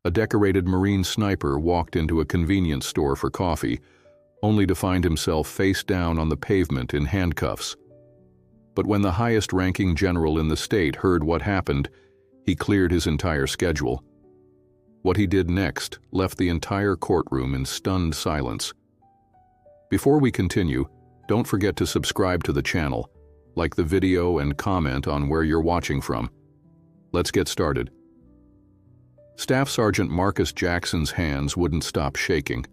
A decorated Marine sniper walked into a convenience store for coffee, only to find himself face down on the pavement in handcuffs. But when the highest-ranking general in the state heard what happened, he cleared his entire schedule. What he did next left the entire courtroom in stunned silence. Before we continue, don't forget to subscribe to the channel, like the video and comment on where you're watching from. Let's get started. Staff Sergeant Marcus Jackson's hands wouldn't stop shaking.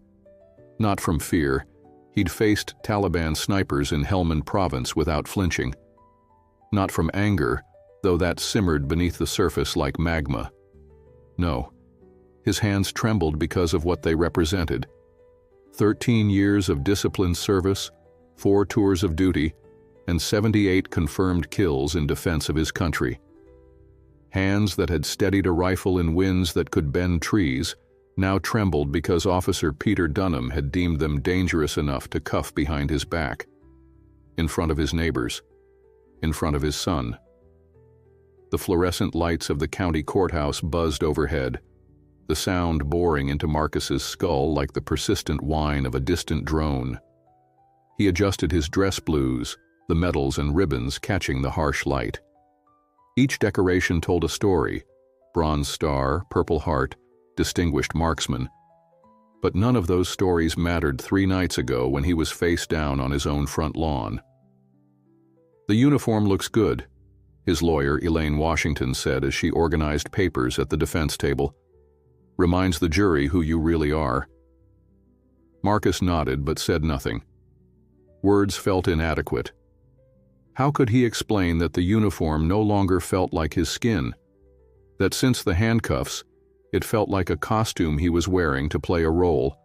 Not from fear. He'd faced Taliban snipers in Helmand province without flinching. Not from anger, though that simmered beneath the surface like magma. No. His hands trembled because of what they represented. 13 years of disciplined service, 4 tours of duty, and 78 confirmed kills in defense of his country. Hands that had steadied a rifle in winds that could bend trees now trembled because Officer Peter Dunham had deemed them dangerous enough to cuff behind his back, in front of his neighbors, in front of his son. The fluorescent lights of the county courthouse buzzed overhead, the sound boring into Marcus's skull like the persistent whine of a distant drone. He adjusted his dress blues, the medals and ribbons catching the harsh light. Each decoration told a story: Bronze Star, Purple Heart, Distinguished Marksman. But none of those stories mattered 3 nights ago when he was face down on his own front lawn. "The uniform looks good," his lawyer Elaine Washington said as she organized papers at the defense table. "Reminds the jury who you really are." Marcus nodded but said nothing. Words felt inadequate. How could he explain that the uniform no longer felt like his skin? That since the handcuffs, it felt like a costume he was wearing to play a role,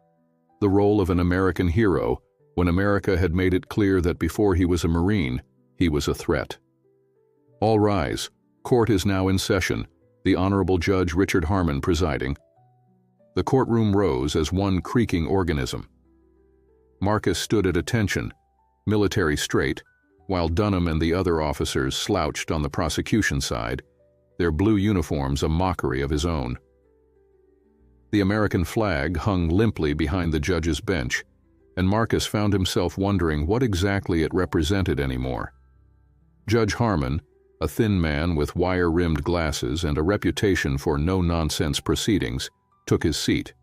the role of an American hero, when America had made it clear that before he was a Marine, he was a threat. "All rise. Court is now in session," the Honorable Judge Richard Harmon presiding. The courtroom rose as one creaking organism. Marcus stood at attention, military straight, while Dunham and the other officers slouched on the prosecution side, their blue uniforms a mockery of his own. The American flag hung limply behind the judge's bench, and Marcus found himself wondering what exactly it represented anymore. Judge Harmon, a thin man with wire-rimmed glasses and a reputation for no-nonsense proceedings, took his seat.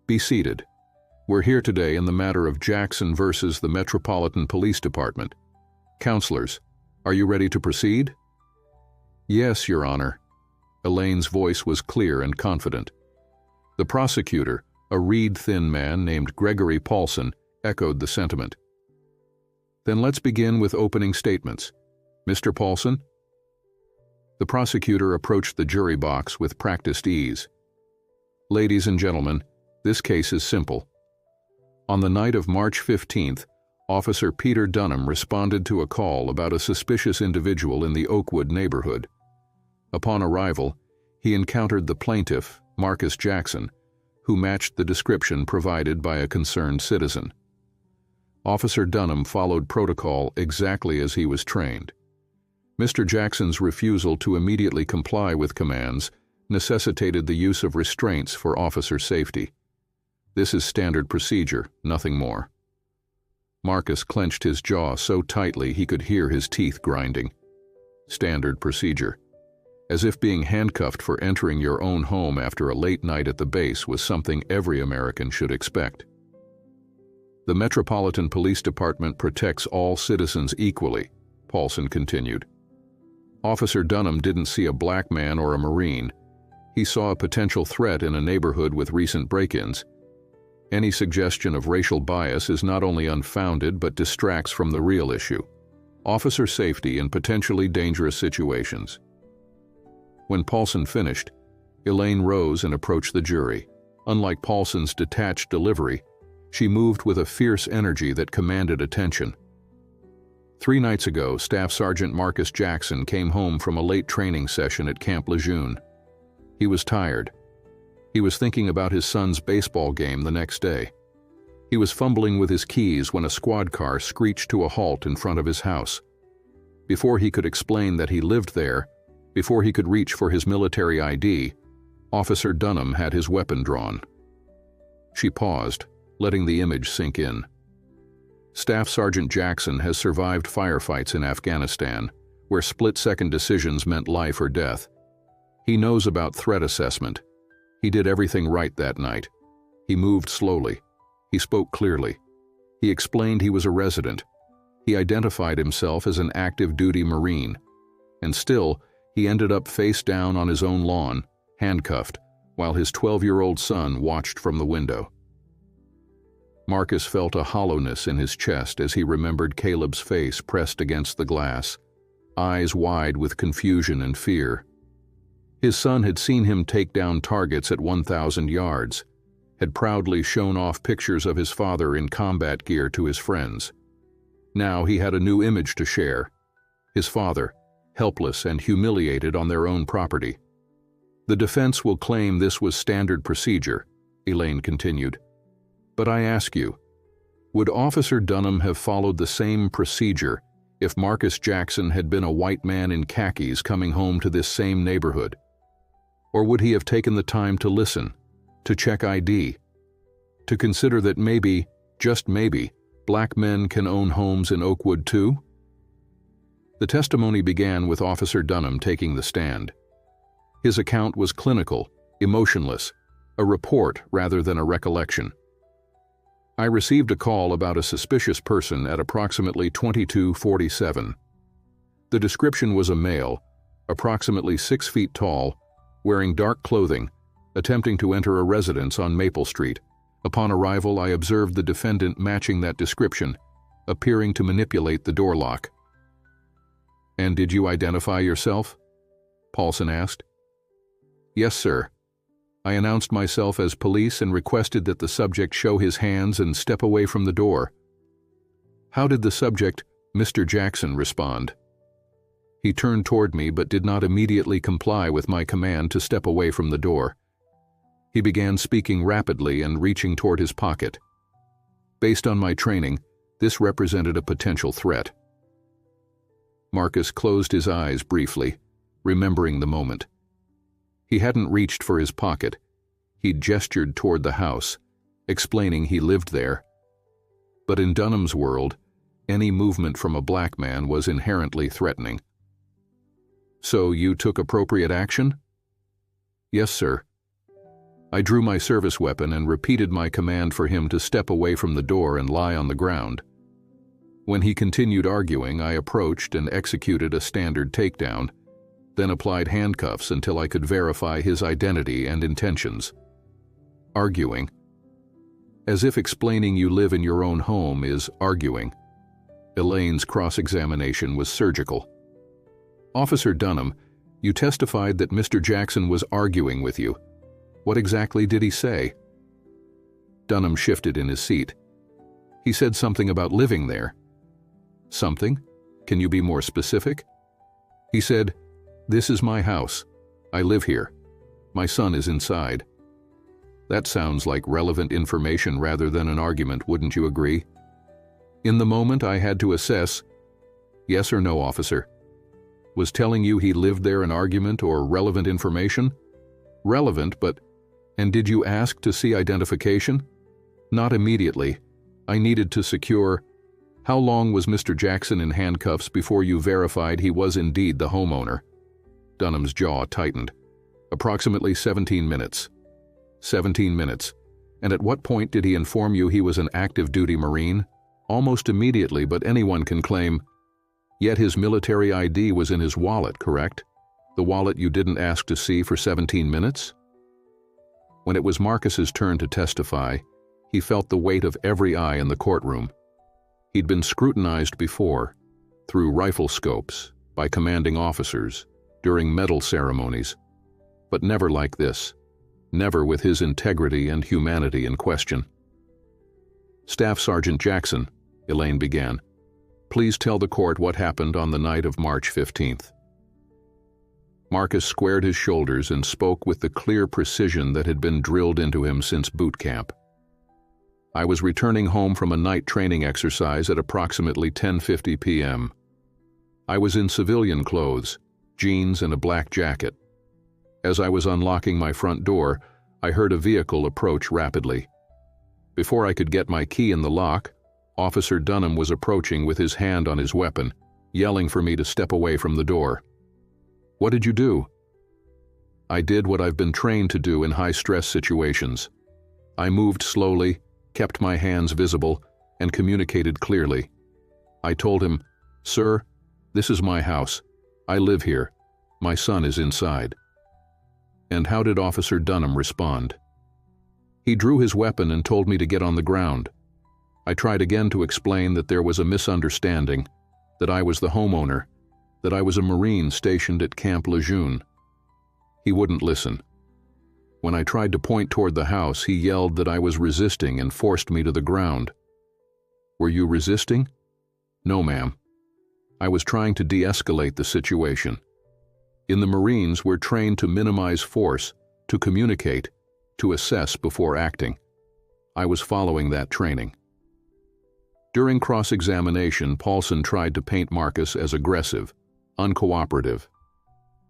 "Be seated. We're here today in the matter of Jackson versus the Metropolitan Police Department. Counselors, are you ready to proceed?" "Yes, Your Honor." Elaine's voice was clear and confident. The prosecutor, a reed-thin man named Gregory Paulson, echoed the sentiment. "Then let's begin with opening statements. Mr. Paulson?" The prosecutor approached the jury box with practiced ease. "Ladies and gentlemen, this case is simple. On the night of March 15th, Officer Peter Dunham responded to a call about a suspicious individual in the Oakwood neighborhood. Upon arrival, he encountered the plaintiff, Marcus Jackson, who matched the description provided by a concerned citizen. Officer Dunham followed protocol exactly as he was trained. Mr. Jackson's refusal to immediately comply with commands necessitated the use of restraints for officer safety. This is standard procedure, nothing more. Marcus clenched his jaw so tightly he could hear his teeth grinding. Standard procedure. As if being handcuffed for entering your own home after a late night at the base was something every American should expect. "The Metropolitan Police Department protects all citizens equally," Paulson continued. "Officer Dunham didn't see a black man or a Marine. He saw a potential threat in a neighborhood with recent break-ins. Any suggestion of racial bias is not only unfounded but distracts from the real issue: officer safety in potentially dangerous situations." When Paulson finished, Elaine rose and approached the jury. Unlike Paulson's detached delivery, she moved with a fierce energy that commanded attention. 3 nights ago, Staff Sergeant Marcus Jackson came home from a late training session at Camp Lejeune. He was tired. He was thinking about his son's baseball game the next day. He was fumbling with his keys when a squad car screeched to a halt in front of his house. Before he could explain that he lived there, before he could reach for his military ID, Officer Dunham had his weapon drawn. She paused, letting the image sink in. Staff Sergeant Jackson has survived firefights in Afghanistan, where split-second decisions meant life or death. He knows about threat assessment. He did everything right that night. He moved slowly. He spoke clearly. He explained he was a resident. He identified himself as an active-duty Marine. And still, he ended up face down on his own lawn, handcuffed, while his 12-year-old son watched from the window. Marcus felt a hollowness in his chest as he remembered Caleb's face pressed against the glass, eyes wide with confusion and fear. His son had seen him take down targets at 1,000 yards, had proudly shown off pictures of his father in combat gear to his friends. Now he had a new image to share. His father, helpless and humiliated on their own property. The defense will claim this was standard procedure, Elaine continued. But I ask you, would Officer Dunham have followed the same procedure if Marcus Jackson had been a white man in khakis coming home to this same neighborhood? Or would he have taken the time to listen, to check ID, to consider that maybe, just maybe, black men can own homes in Oakwood too? The testimony began with Officer Dunham taking the stand. His account was clinical, emotionless, a report rather than a recollection. I received a call about a suspicious person at approximately 22:47. The description was a male, approximately 6 feet tall, wearing dark clothing, attempting to enter a residence on Maple Street. Upon arrival, I observed the defendant matching that description, appearing to manipulate the door lock. "And did you identify yourself?" Paulson asked. "Yes, sir. I announced myself as police and requested that the subject show his hands and step away from the door." "How did the subject, Mr. Jackson, respond?" "He turned toward me but did not immediately comply with my command to step away from the door. He began speaking rapidly and reaching toward his pocket. Based on my training, this represented a potential threat." Marcus closed his eyes briefly, remembering the moment. He hadn't reached for his pocket. He'd gestured toward the house, explaining he lived there. But in Dunham's world, any movement from a black man was inherently threatening. "So you took appropriate action?" "Yes, sir. I drew my service weapon and repeated my command for him to step away from the door and lie on the ground. When he continued arguing, I approached and executed a standard takedown, then applied handcuffs until I could verify his identity and intentions." Arguing. As if explaining you live in your own home is arguing. Elaine's cross-examination was surgical. "Officer Dunham, you testified that Mr. Jackson was arguing with you. What exactly did he say?" Dunham shifted in his seat. "He said something about living there." "Something? Can you be more specific?" "He said, 'This is my house. I live here. My son is inside.' That sounds like relevant information rather than an argument, wouldn't you agree?" In the moment, I had to assess, "Yes or no, officer? Was telling you he lived there an argument or relevant information?" "Relevant, but..." "And did you ask to see identification?" "Not immediately. I needed to secure..." "How long was Mr. Jackson in handcuffs before you verified he was indeed the homeowner?" Dunham's jaw tightened. "Approximately 17 minutes. 17 minutes. And at what point did he inform you he was an active-duty Marine?" "Almost immediately, but anyone can claim..." "Yet his military ID was in his wallet, correct? The wallet you didn't ask to see for 17 minutes?" When it was Marcus's turn to testify, he felt the weight of every eye in the courtroom. He'd been scrutinized before, through rifle scopes, by commanding officers, during medal ceremonies, but never like this, never with his integrity and humanity in question. "Staff Sergeant Jackson," Elaine began, "please tell the court what happened on the night of March 15th. Marcus squared his shoulders and spoke with the clear precision that had been drilled into him since boot camp. "I was returning home from a night training exercise at approximately 10:50 p.m. I was in civilian clothes, jeans and a black jacket. As I was unlocking my front door, I heard a vehicle approach rapidly. Before I could get my key in the lock, Officer Dunham was approaching with his hand on his weapon, yelling for me to step away from the door. "What did you do?" I did what I've been trained to do in high-stress situations. I moved slowly, kept my hands visible, and communicated clearly. I told him, "Sir, this is my house. I live here. My son is inside." And how did Officer Dunham respond? He drew his weapon and told me to get on the ground. I tried again to explain that there was a misunderstanding, that I was the homeowner, that I was a Marine stationed at Camp Lejeune. He wouldn't listen. When I tried to point toward the house, he yelled that I was resisting and forced me to the ground. "Were you resisting?" "No, ma'am. I was trying to de-escalate the situation. In the Marines, we're trained to minimize force, to communicate, to assess before acting. I was following that training." During cross-examination, Paulson tried to paint Marcus as aggressive, uncooperative.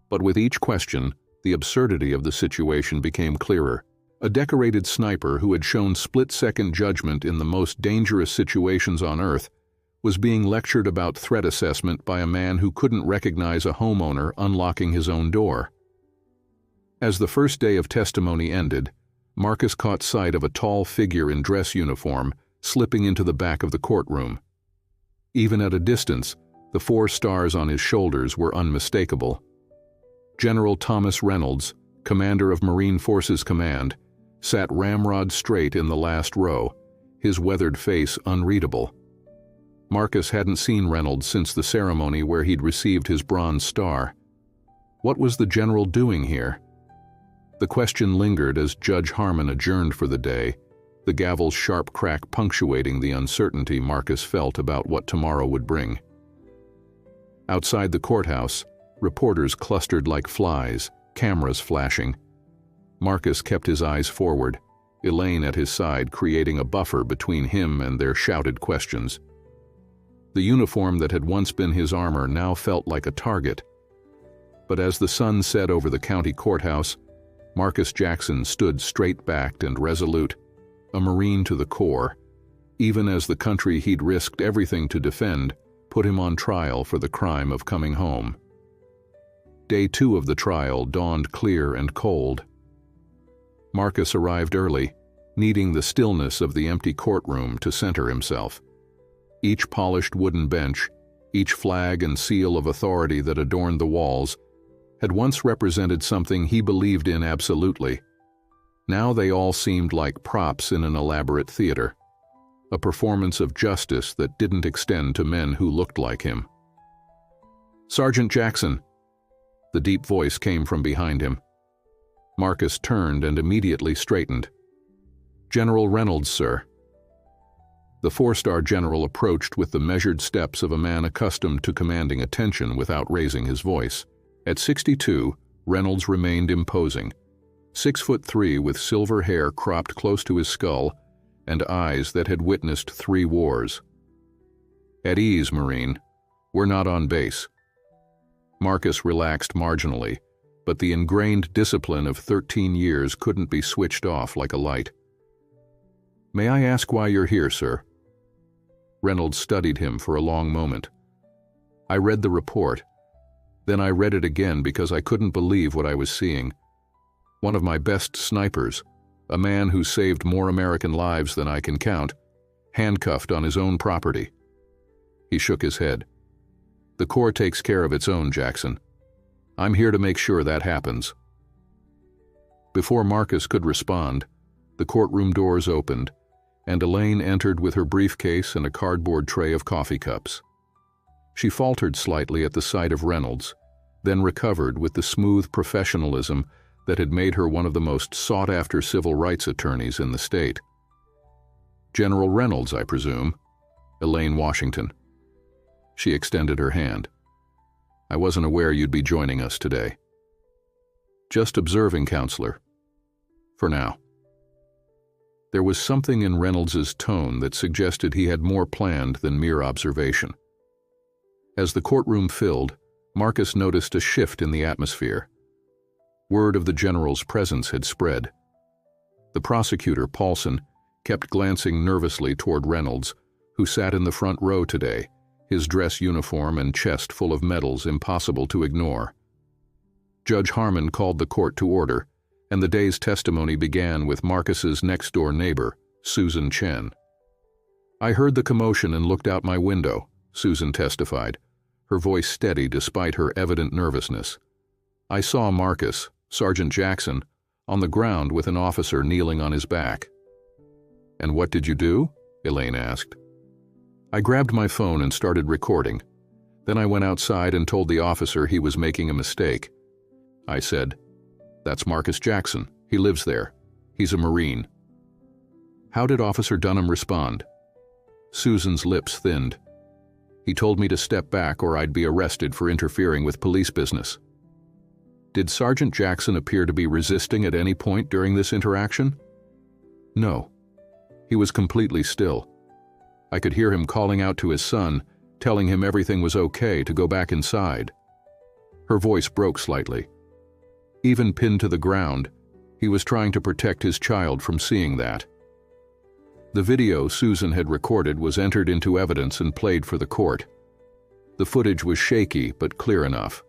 But with each question, the absurdity of the situation became clearer. A decorated sniper who had shown split-second judgment in the most dangerous situations on Earth was being lectured about threat assessment by a man who couldn't recognize a homeowner unlocking his own door. As the first day of testimony ended, Marcus caught sight of a tall figure in dress uniform slipping into the back of the courtroom. Even at a distance, the 4 stars on his shoulders were unmistakable. General Thomas Reynolds, commander of Marine Forces Command, sat ramrod straight in the last row, his weathered face unreadable. Marcus hadn't seen Reynolds since the ceremony where he'd received his Bronze Star. What was the general doing here? The question lingered as Judge Harmon adjourned for the day, the gavel's sharp crack punctuating the uncertainty Marcus felt about what tomorrow would bring. Outside the courthouse, reporters clustered like flies, cameras flashing. Marcus kept his eyes forward, Elaine at his side creating a buffer between him and their shouted questions. The uniform that had once been his armor now felt like a target. But as the sun set over the county courthouse, Marcus Jackson stood straight-backed and resolute, a Marine to the core, even as the country he'd risked everything to defend put him on trial for the crime of coming home. Day 2 of the trial dawned clear and cold. Marcus arrived early, needing the stillness of the empty courtroom to center himself. Each polished wooden bench, each flag and seal of authority that adorned the walls, had once represented something he believed in absolutely. Now they all seemed like props in an elaborate theater, a performance of justice that didn't extend to men who looked like him. "Sergeant Jackson!" The deep voice came from behind him. Marcus turned and immediately straightened. "General Reynolds, sir." The 4-star general approached with the measured steps of a man accustomed to commanding attention without raising his voice. At 62, Reynolds remained imposing, 6'3" with silver hair cropped close to his skull and eyes that had witnessed 3 wars. "At ease, Marine. We're not on base." Marcus relaxed marginally, but the ingrained discipline of 13 years couldn't be switched off like a light. "May I ask why you're here, sir?" Reynolds studied him for a long moment. "I read the report. Then I read it again because I couldn't believe what I was seeing. One of my best snipers, a man who saved more American lives than I can count, handcuffed on his own property." He shook his head. "The Corps takes care of its own, Jackson. I'm here to make sure that happens." Before Marcus could respond, the courtroom doors opened, and Elaine entered with her briefcase and a cardboard tray of coffee cups. She faltered slightly at the sight of Reynolds, then recovered with the smooth professionalism that had made her one of the most sought-after civil rights attorneys in the state. "General Reynolds, I presume?" "Elaine Washington." She extended her hand. "I wasn't aware you'd be joining us today." "Just observing, counselor. For now." There was something in Reynolds's tone that suggested he had more planned than mere observation. As the courtroom filled, Marcus noticed a shift in the atmosphere. Word of the general's presence had spread. The prosecutor, Paulson, kept glancing nervously toward Reynolds, who sat in the front row today, his dress uniform and chest full of medals impossible to ignore. Judge Harmon called the court to order, and the day's testimony began with Marcus's next-door neighbor, Susan Chen. "I heard the commotion and looked out my window," Susan testified, her voice steady despite her evident nervousness. "I saw Marcus, Sergeant Jackson, on the ground with an officer kneeling on his back." "And what did you do?" Elaine asked. "I grabbed my phone and started recording. Then I went outside and told the officer he was making a mistake. I said, 'That's Marcus Jackson. He lives there. He's a Marine.'" "How did Officer Dunham respond?" Susan's lips thinned. "He told me to step back or I'd be arrested for interfering with police business." "Did Sergeant Jackson appear to be resisting at any point during this interaction?" "No. He was completely still. I could hear him calling out to his son, telling him everything was okay to go back inside." Her voice broke slightly. Even pinned to the ground, he was trying to protect his child from seeing that. The video Susan had recorded was entered into evidence and played for the court. The footage was shaky but clear enough.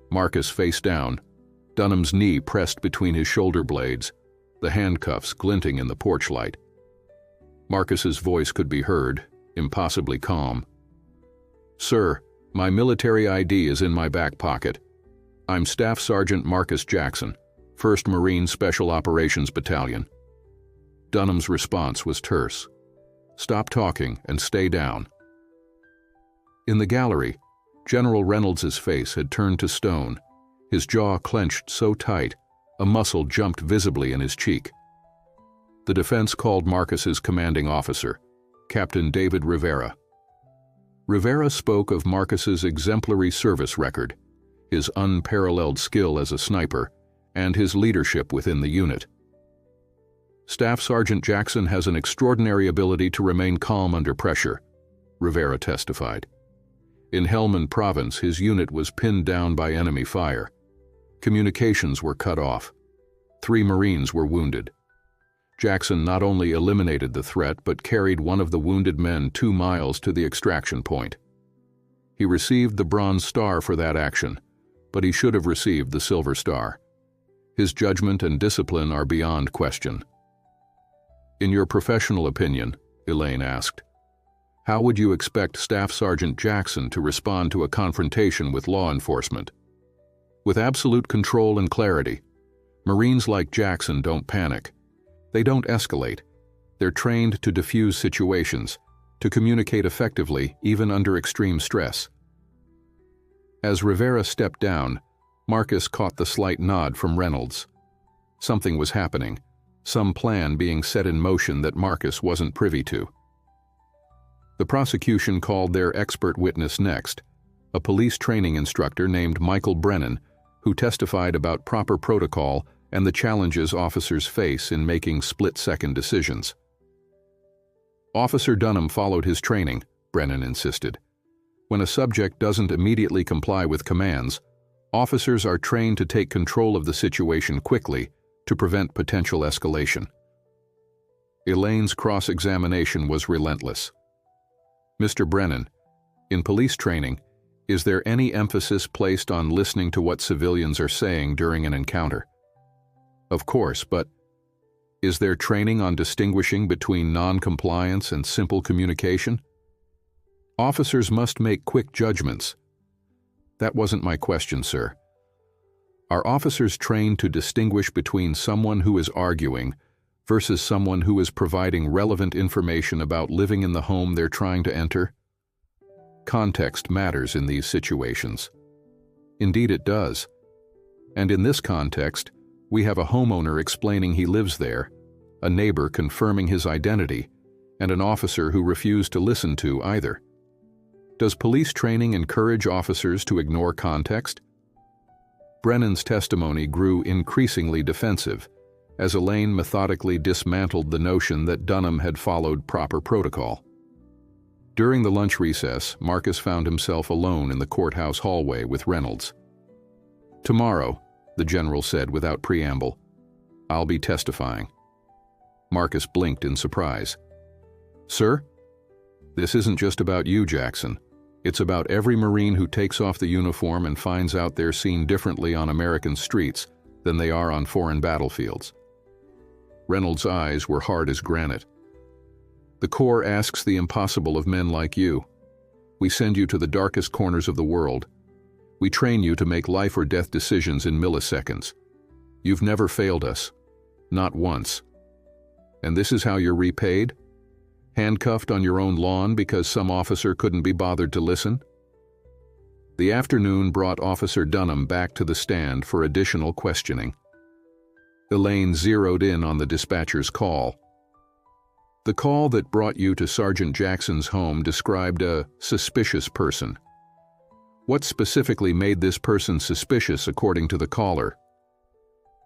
Marcus face down, Dunham's knee pressed between his shoulder blades, the handcuffs glinting in the porch light. Marcus's voice could be heard, impossibly calm. "Sir, my military ID is in my back pocket. I'm Staff Sergeant Marcus Jackson, 1st Marine Special Operations Battalion." Dunham's response was terse. "Stop talking and stay down." In the gallery, General Reynolds's face had turned to stone, his jaw clenched so tight, a muscle jumped visibly in his cheek. The defense called Marcus's commanding officer, Captain David Rivera. Rivera spoke of Marcus's exemplary service record, his unparalleled skill as a sniper, and his leadership within the unit. "Staff Sergeant Jackson has an extraordinary ability to remain calm under pressure," Rivera testified. In Helmand Province, his unit was pinned down by enemy fire. Communications were cut off. 3 Marines were wounded. Jackson not only eliminated the threat but carried one of the wounded men 2 miles to the extraction point. He received the Bronze Star for that action, but he should have received the Silver Star. His judgment and discipline are beyond question. "In your professional opinion," Elaine asked, "how would you expect Staff Sergeant Jackson to respond to a confrontation with law enforcement?" "With absolute control and clarity. Marines like Jackson don't panic. They don't escalate. They're trained to diffuse situations, to communicate effectively even under extreme stress." As Rivera stepped down, Marcus caught the slight nod from Reynolds. Something was happening, some plan being set in motion that Marcus wasn't privy to. The prosecution called their expert witness next, a police training instructor named Michael Brennan, who testified about proper protocol and the challenges officers face in making split-second decisions. "Officer Dunham followed his training," Brennan insisted. "When a subject doesn't immediately comply with commands, officers are trained to take control of the situation quickly to prevent potential escalation." Elaine's cross-examination was relentless. "Mr. Brennan, in police training, is there any emphasis placed on listening to what civilians are saying during an encounter?" "Of course, but is there training on distinguishing between non-compliance and simple communication?" "Officers must make quick judgments." "That wasn't my question, sir. Are officers trained to distinguish between someone who is arguing versus someone who is providing relevant information about living in the home they're trying to enter?" Context matters in these situations. Indeed it does. And in this context, we have a homeowner explaining he lives there, a neighbor confirming his identity, and an officer who refused to listen to either. Does police training encourage officers to ignore context? Brennan's testimony grew increasingly defensive, as Elaine methodically dismantled the notion that Dunham had followed proper protocol. During the lunch recess, Marcus found himself alone in the courthouse hallway with Reynolds. "Tomorrow," the general said without preamble. "I'll be testifying." Marcus blinked in surprise. "Sir? This isn't just about you, Jackson. It's about every Marine who takes off the uniform and finds out they're seen differently on American streets than they are on foreign battlefields." Reynolds' eyes were hard as granite. "The Corps asks the impossible of men like you. We send you to the darkest corners of the world. We train you to make life or death decisions in milliseconds. You've never failed us. Not once. And this is how you're repaid? Handcuffed on your own lawn because some officer couldn't be bothered to listen?" The afternoon brought Officer Dunham back to the stand for additional questioning. Elaine zeroed in on the dispatcher's call. "The call that brought you to Sergeant Jackson's home described a suspicious person. What specifically made this person suspicious according to the caller?"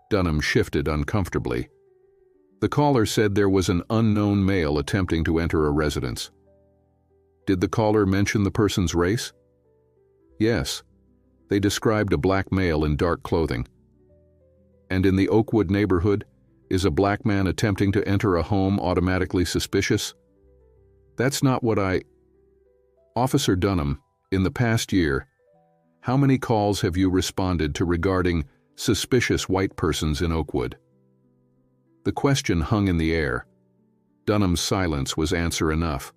Dunham shifted uncomfortably. "The caller said there was an unknown male attempting to enter a residence." "Did the caller mention the person's race?" "Yes. They described a black male in dark clothing." "And in the Oakwood neighborhood, is a black man attempting to enter a home automatically suspicious?" "That's not what I—" "Officer Dunham, in the past year, how many calls have you responded to regarding suspicious white persons in Oakwood?" The question hung in the air. Dunham's silence was answer enough.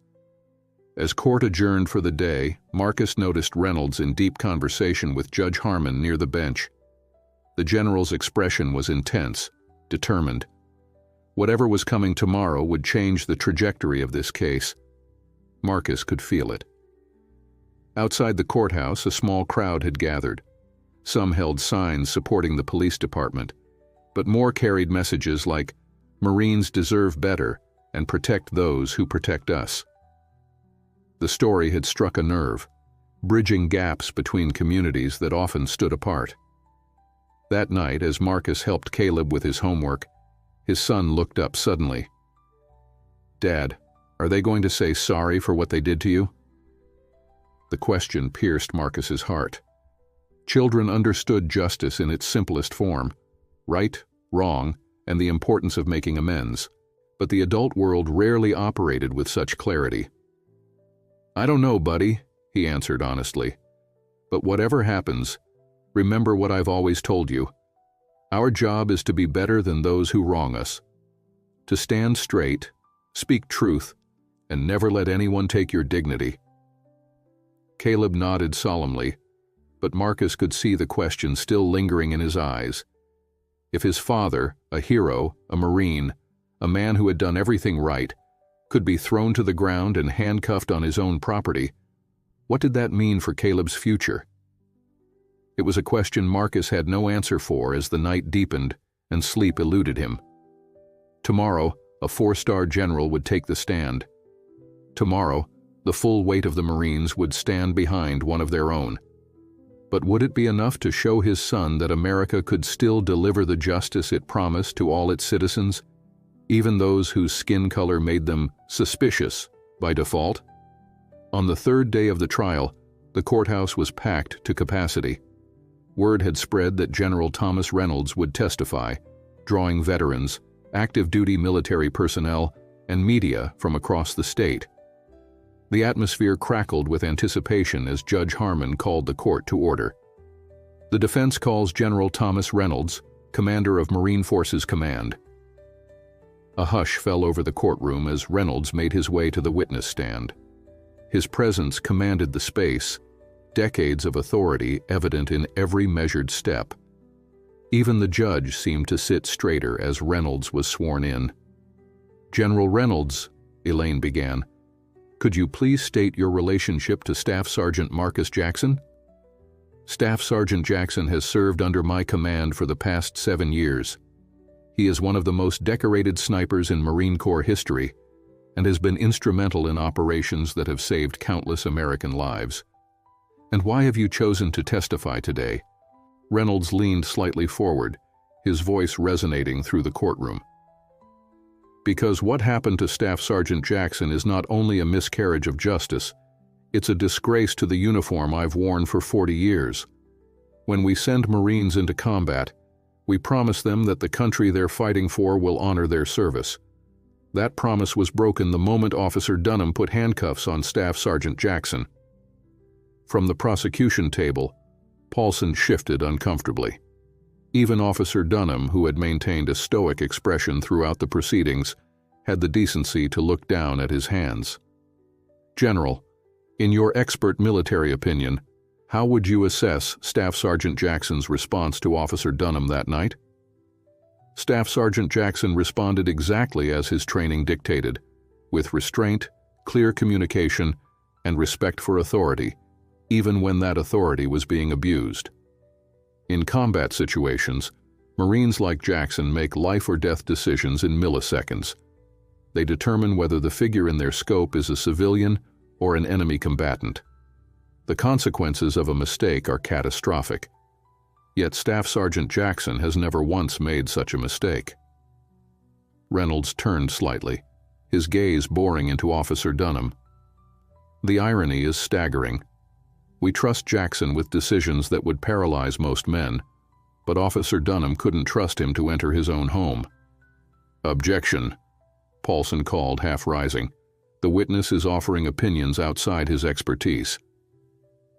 As court adjourned for the day, Marcus noticed Reynolds in deep conversation with Judge Harmon near the bench. The general's expression was intense, determined. Whatever was coming tomorrow would change the trajectory of this case. Marcus could feel it. Outside the courthouse, a small crowd had gathered. Some held signs supporting the police department, but more carried messages like, "Marines deserve better and protect those who protect us." The story had struck a nerve, bridging gaps between communities that often stood apart. That night, as Marcus helped Caleb with his homework, his son looked up suddenly. "Dad, are they going to say sorry for what they did to you?" The question pierced Marcus's heart. Children understood justice in its simplest form: right, wrong, and the importance of making amends. But the adult world rarely operated with such clarity. "I don't know, buddy," he answered honestly. "But whatever happens, remember what I've always told you. Our job is to be better than those who wrong us. To stand straight, speak truth, and never let anyone take your dignity." Caleb nodded solemnly, but Marcus could see the question still lingering in his eyes. If his father, a hero, a Marine, a man who had done everything right, could be thrown to the ground and handcuffed on his own property, what did that mean for Caleb's future? It was a question Marcus had no answer for as the night deepened and sleep eluded him. Tomorrow, a 4-star general would take the stand. Tomorrow, the full weight of the Marines would stand behind one of their own. But would it be enough to show his son that America could still deliver the justice it promised to all its citizens, even those whose skin color made them suspicious by default? On the third day of the trial, the courthouse was packed to capacity. Word had spread that General Thomas Reynolds would testify, drawing veterans, active duty military personnel, and media from across the state. The atmosphere crackled with anticipation as Judge Harmon called the court to order. The defense calls General Thomas Reynolds, commander of Marine Forces Command. A hush fell over the courtroom as Reynolds made his way to the witness stand. His presence commanded the space, decades of authority evident in every measured step. Even the judge seemed to sit straighter as Reynolds was sworn in. "General Reynolds," Elaine began, "could you please state your relationship to Staff Sergeant Marcus Jackson?" "Staff Sergeant Jackson has served under my command for the past 7 years. He is one of the most decorated snipers in Marine Corps history and has been instrumental in operations that have saved countless American lives." "And why have you chosen to testify today?" Reynolds leaned slightly forward, his voice resonating through the courtroom. "Because what happened to Staff Sergeant Jackson is not only a miscarriage of justice, it's a disgrace to the uniform I've worn for 40 years. When we send Marines into combat, We promise them that the country they're fighting for will honor their service. That promise was broken the moment Officer Dunham put handcuffs on Staff Sergeant Jackson. From the prosecution table, Paulson shifted uncomfortably. Even Officer Dunham, who had maintained a stoic expression throughout the proceedings, had the decency to look down at his hands. General, in your expert military opinion, how would you assess Staff Sergeant Jackson's response to Officer Dunham that night? Staff Sergeant Jackson responded exactly as his training dictated, with restraint, clear communication, and respect for authority, even when that authority was being abused. In combat situations, Marines like Jackson make life-or-death decisions in milliseconds. They determine whether the figure in their scope is a civilian or an enemy combatant. The consequences of a mistake are catastrophic. Yet Staff Sergeant Jackson has never once made such a mistake. Reynolds turned slightly, his gaze boring into Officer Dunham. The irony is staggering. We trust Jackson with decisions that would paralyze most men, but Officer Dunham couldn't trust him to enter his own home. Objection, Paulson called, half rising. The witness is offering opinions outside his expertise.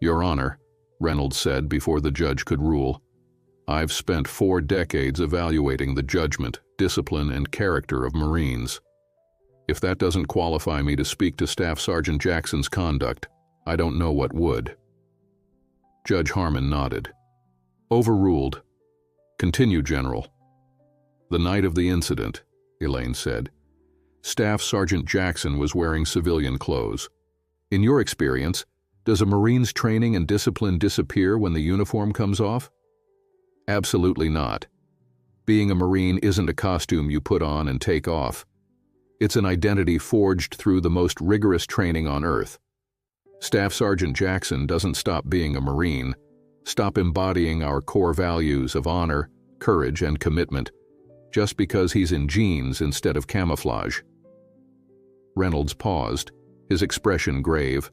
Your Honor, Reynolds said before the judge could rule, I've spent 4 decades evaluating the judgment, discipline, and character of Marines. If that doesn't qualify me to speak to Staff Sergeant Jackson's conduct, I don't know what would. Judge Harmon nodded. Overruled. Continue, General. The night of the incident, Elaine said, Staff Sergeant Jackson was wearing civilian clothes. In your experience, does a Marine's training and discipline disappear when the uniform comes off? Absolutely not. Being a Marine isn't a costume you put on and take off. It's an identity forged through the most rigorous training on Earth. Staff Sergeant Jackson doesn't stop being a Marine, stop embodying our core values of honor, courage, and commitment, just because he's in jeans instead of camouflage. Reynolds paused, his expression grave.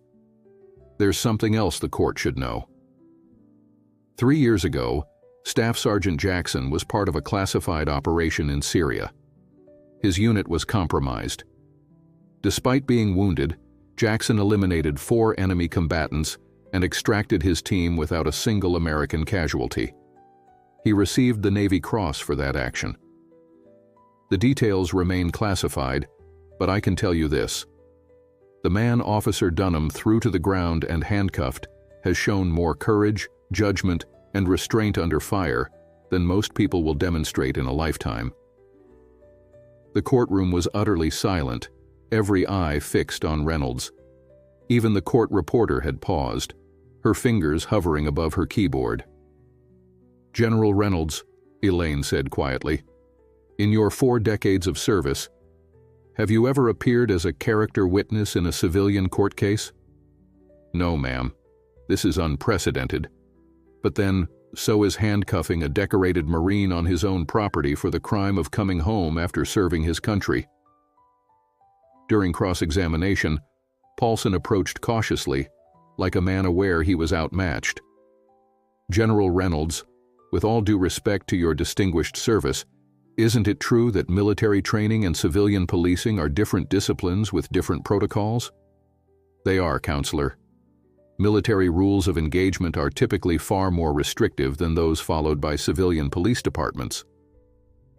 There's something else the court should know. 3 years ago, Staff Sergeant Jackson was part of a classified operation in Syria. His unit was compromised. Despite being wounded, Jackson eliminated 4 enemy combatants and extracted his team without a single American casualty. He received the Navy Cross for that action. The details remain classified, but I can tell you this. The man Officer Dunham threw to the ground and handcuffed has shown more courage, judgment, and restraint under fire than most people will demonstrate in a lifetime. The courtroom was utterly silent, every eye fixed on Reynolds. Even the court reporter had paused, her fingers hovering above her keyboard. General Reynolds, Elaine said quietly, in your 4 decades of service, have you ever appeared as a character witness in a civilian court case? No, ma'am. This is unprecedented. But then, so is handcuffing a decorated Marine on his own property for the crime of coming home after serving his country. During cross-examination, Paulson approached cautiously, like a man aware he was outmatched. General Reynolds, with all due respect to your distinguished service, isn't it true that military training and civilian policing are different disciplines with different protocols? They are, Counselor. Military rules of engagement are typically far more restrictive than those followed by civilian police departments.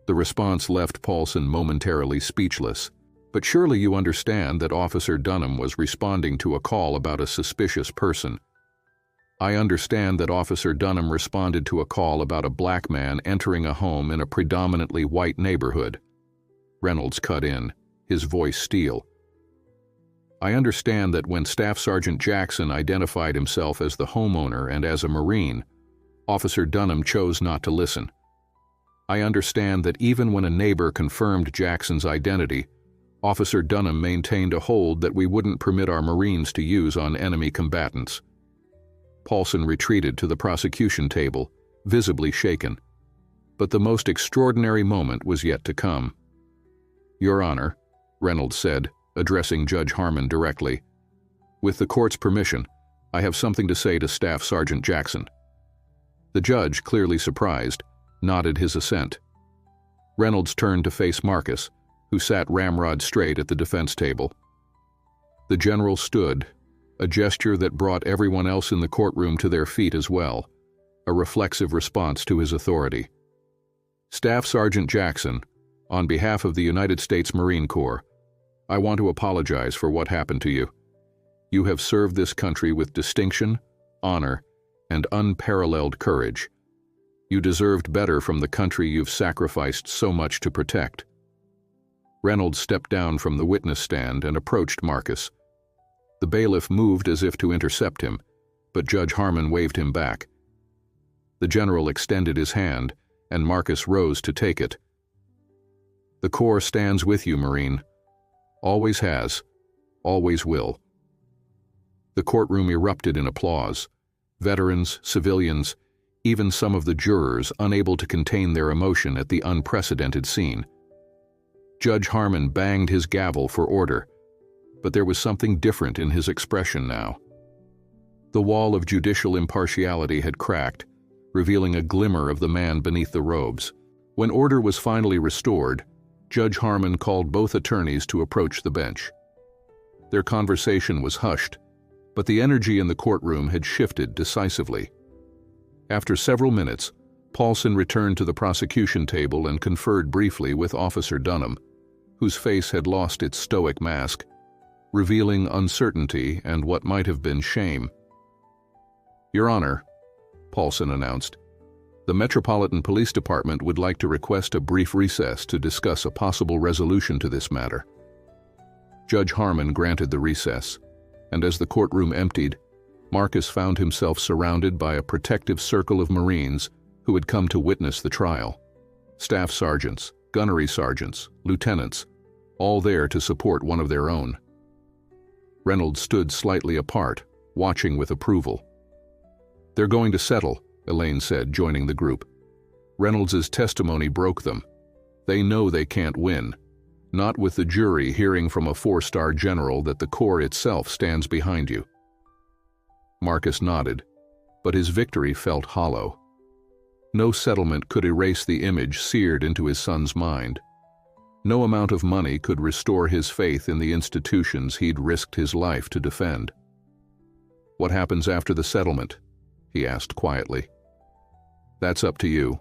The response left Paulson momentarily speechless. But surely you understand that Officer Dunham was responding to a call about a suspicious person. I understand that Officer Dunham responded to a call about a black man entering a home in a predominantly white neighborhood. Reynolds cut in, his voice steel. I understand that when Staff Sergeant Jackson identified himself as the homeowner and as a Marine, Officer Dunham chose not to listen. I understand that even when a neighbor confirmed Jackson's identity, Officer Dunham maintained a hold that we wouldn't permit our Marines to use on enemy combatants. Paulson retreated to the prosecution table, visibly shaken. But the most extraordinary moment was yet to come. Your Honor, Reynolds said, addressing Judge Harmon directly, with the court's permission, I have something to say to Staff Sergeant Jackson. The judge, clearly surprised, nodded his assent. Reynolds turned to face Marcus, who sat ramrod straight at the defense table. The general stood, a gesture that brought everyone else in the courtroom to their feet as well, a reflexive response to his authority. Staff Sergeant Jackson, on behalf of the United States Marine Corps, I want to apologize for what happened to you. You have served this country with distinction, honor, and unparalleled courage. You deserved better from the country you've sacrificed so much to protect. Reynolds stepped down from the witness stand and approached Marcus. The bailiff moved as if to intercept him, but Judge Harmon waved him back. The general extended his hand, and Marcus rose to take it. The Corps stands with you, Marine. Always has, always will. The courtroom erupted in applause. Veterans, civilians, even some of the jurors unable to contain their emotion at the unprecedented scene. Judge Harmon banged his gavel for order, but there was something different in his expression now. The wall of judicial impartiality had cracked, revealing a glimmer of the man beneath the robes. When order was finally restored, Judge Harmon called both attorneys to approach the bench. Their conversation was hushed, but the energy in the courtroom had shifted decisively. After several minutes, Paulson returned to the prosecution table and conferred briefly with Officer Dunham, whose face had lost its stoic mask, revealing uncertainty and what might have been shame. Your Honor, Paulson announced, the Metropolitan Police Department would like to request a brief recess to discuss a possible resolution to this matter. Judge Harmon granted the recess, and as the courtroom emptied, Marcus found himself surrounded by a protective circle of Marines who had come to witness the trial. Staff sergeants, gunnery sergeants, lieutenants, all there to support one of their own. Reynolds stood slightly apart, watching with approval. They're going to settle, Elaine said, joining the group. Reynolds's testimony broke them. They know they can't win, not with the jury hearing from a four-star general that the Corps itself stands behind you. Marcus nodded, but his victory felt hollow. No settlement could erase the image seared into his son's mind. No amount of money could restore his faith in the institutions he'd risked his life to defend. What happens after the settlement? He asked quietly. That's up to you,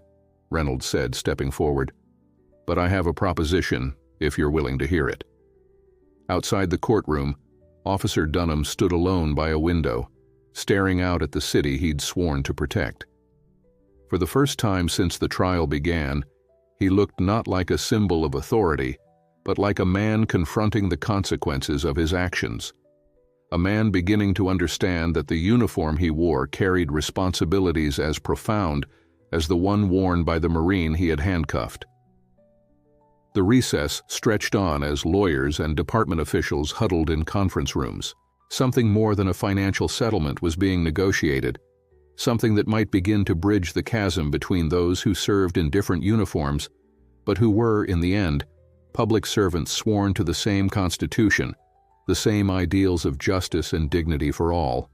Reynolds said, stepping forward. But I have a proposition, if you're willing to hear it. Outside the courtroom, Officer Dunham stood alone by a window, staring out at the city he'd sworn to protect. For the first time since the trial began, he looked not like a symbol of authority, but like a man confronting the consequences of his actions. A man beginning to understand that the uniform he wore carried responsibilities as profound as the one worn by the Marine he had handcuffed. The recess stretched on as lawyers and department officials huddled in conference rooms. Something more than a financial settlement was being negotiated, something that might begin to bridge the chasm between those who served in different uniforms, but who were, in the end, public servants sworn to the same Constitution, the same ideals of justice and dignity for all.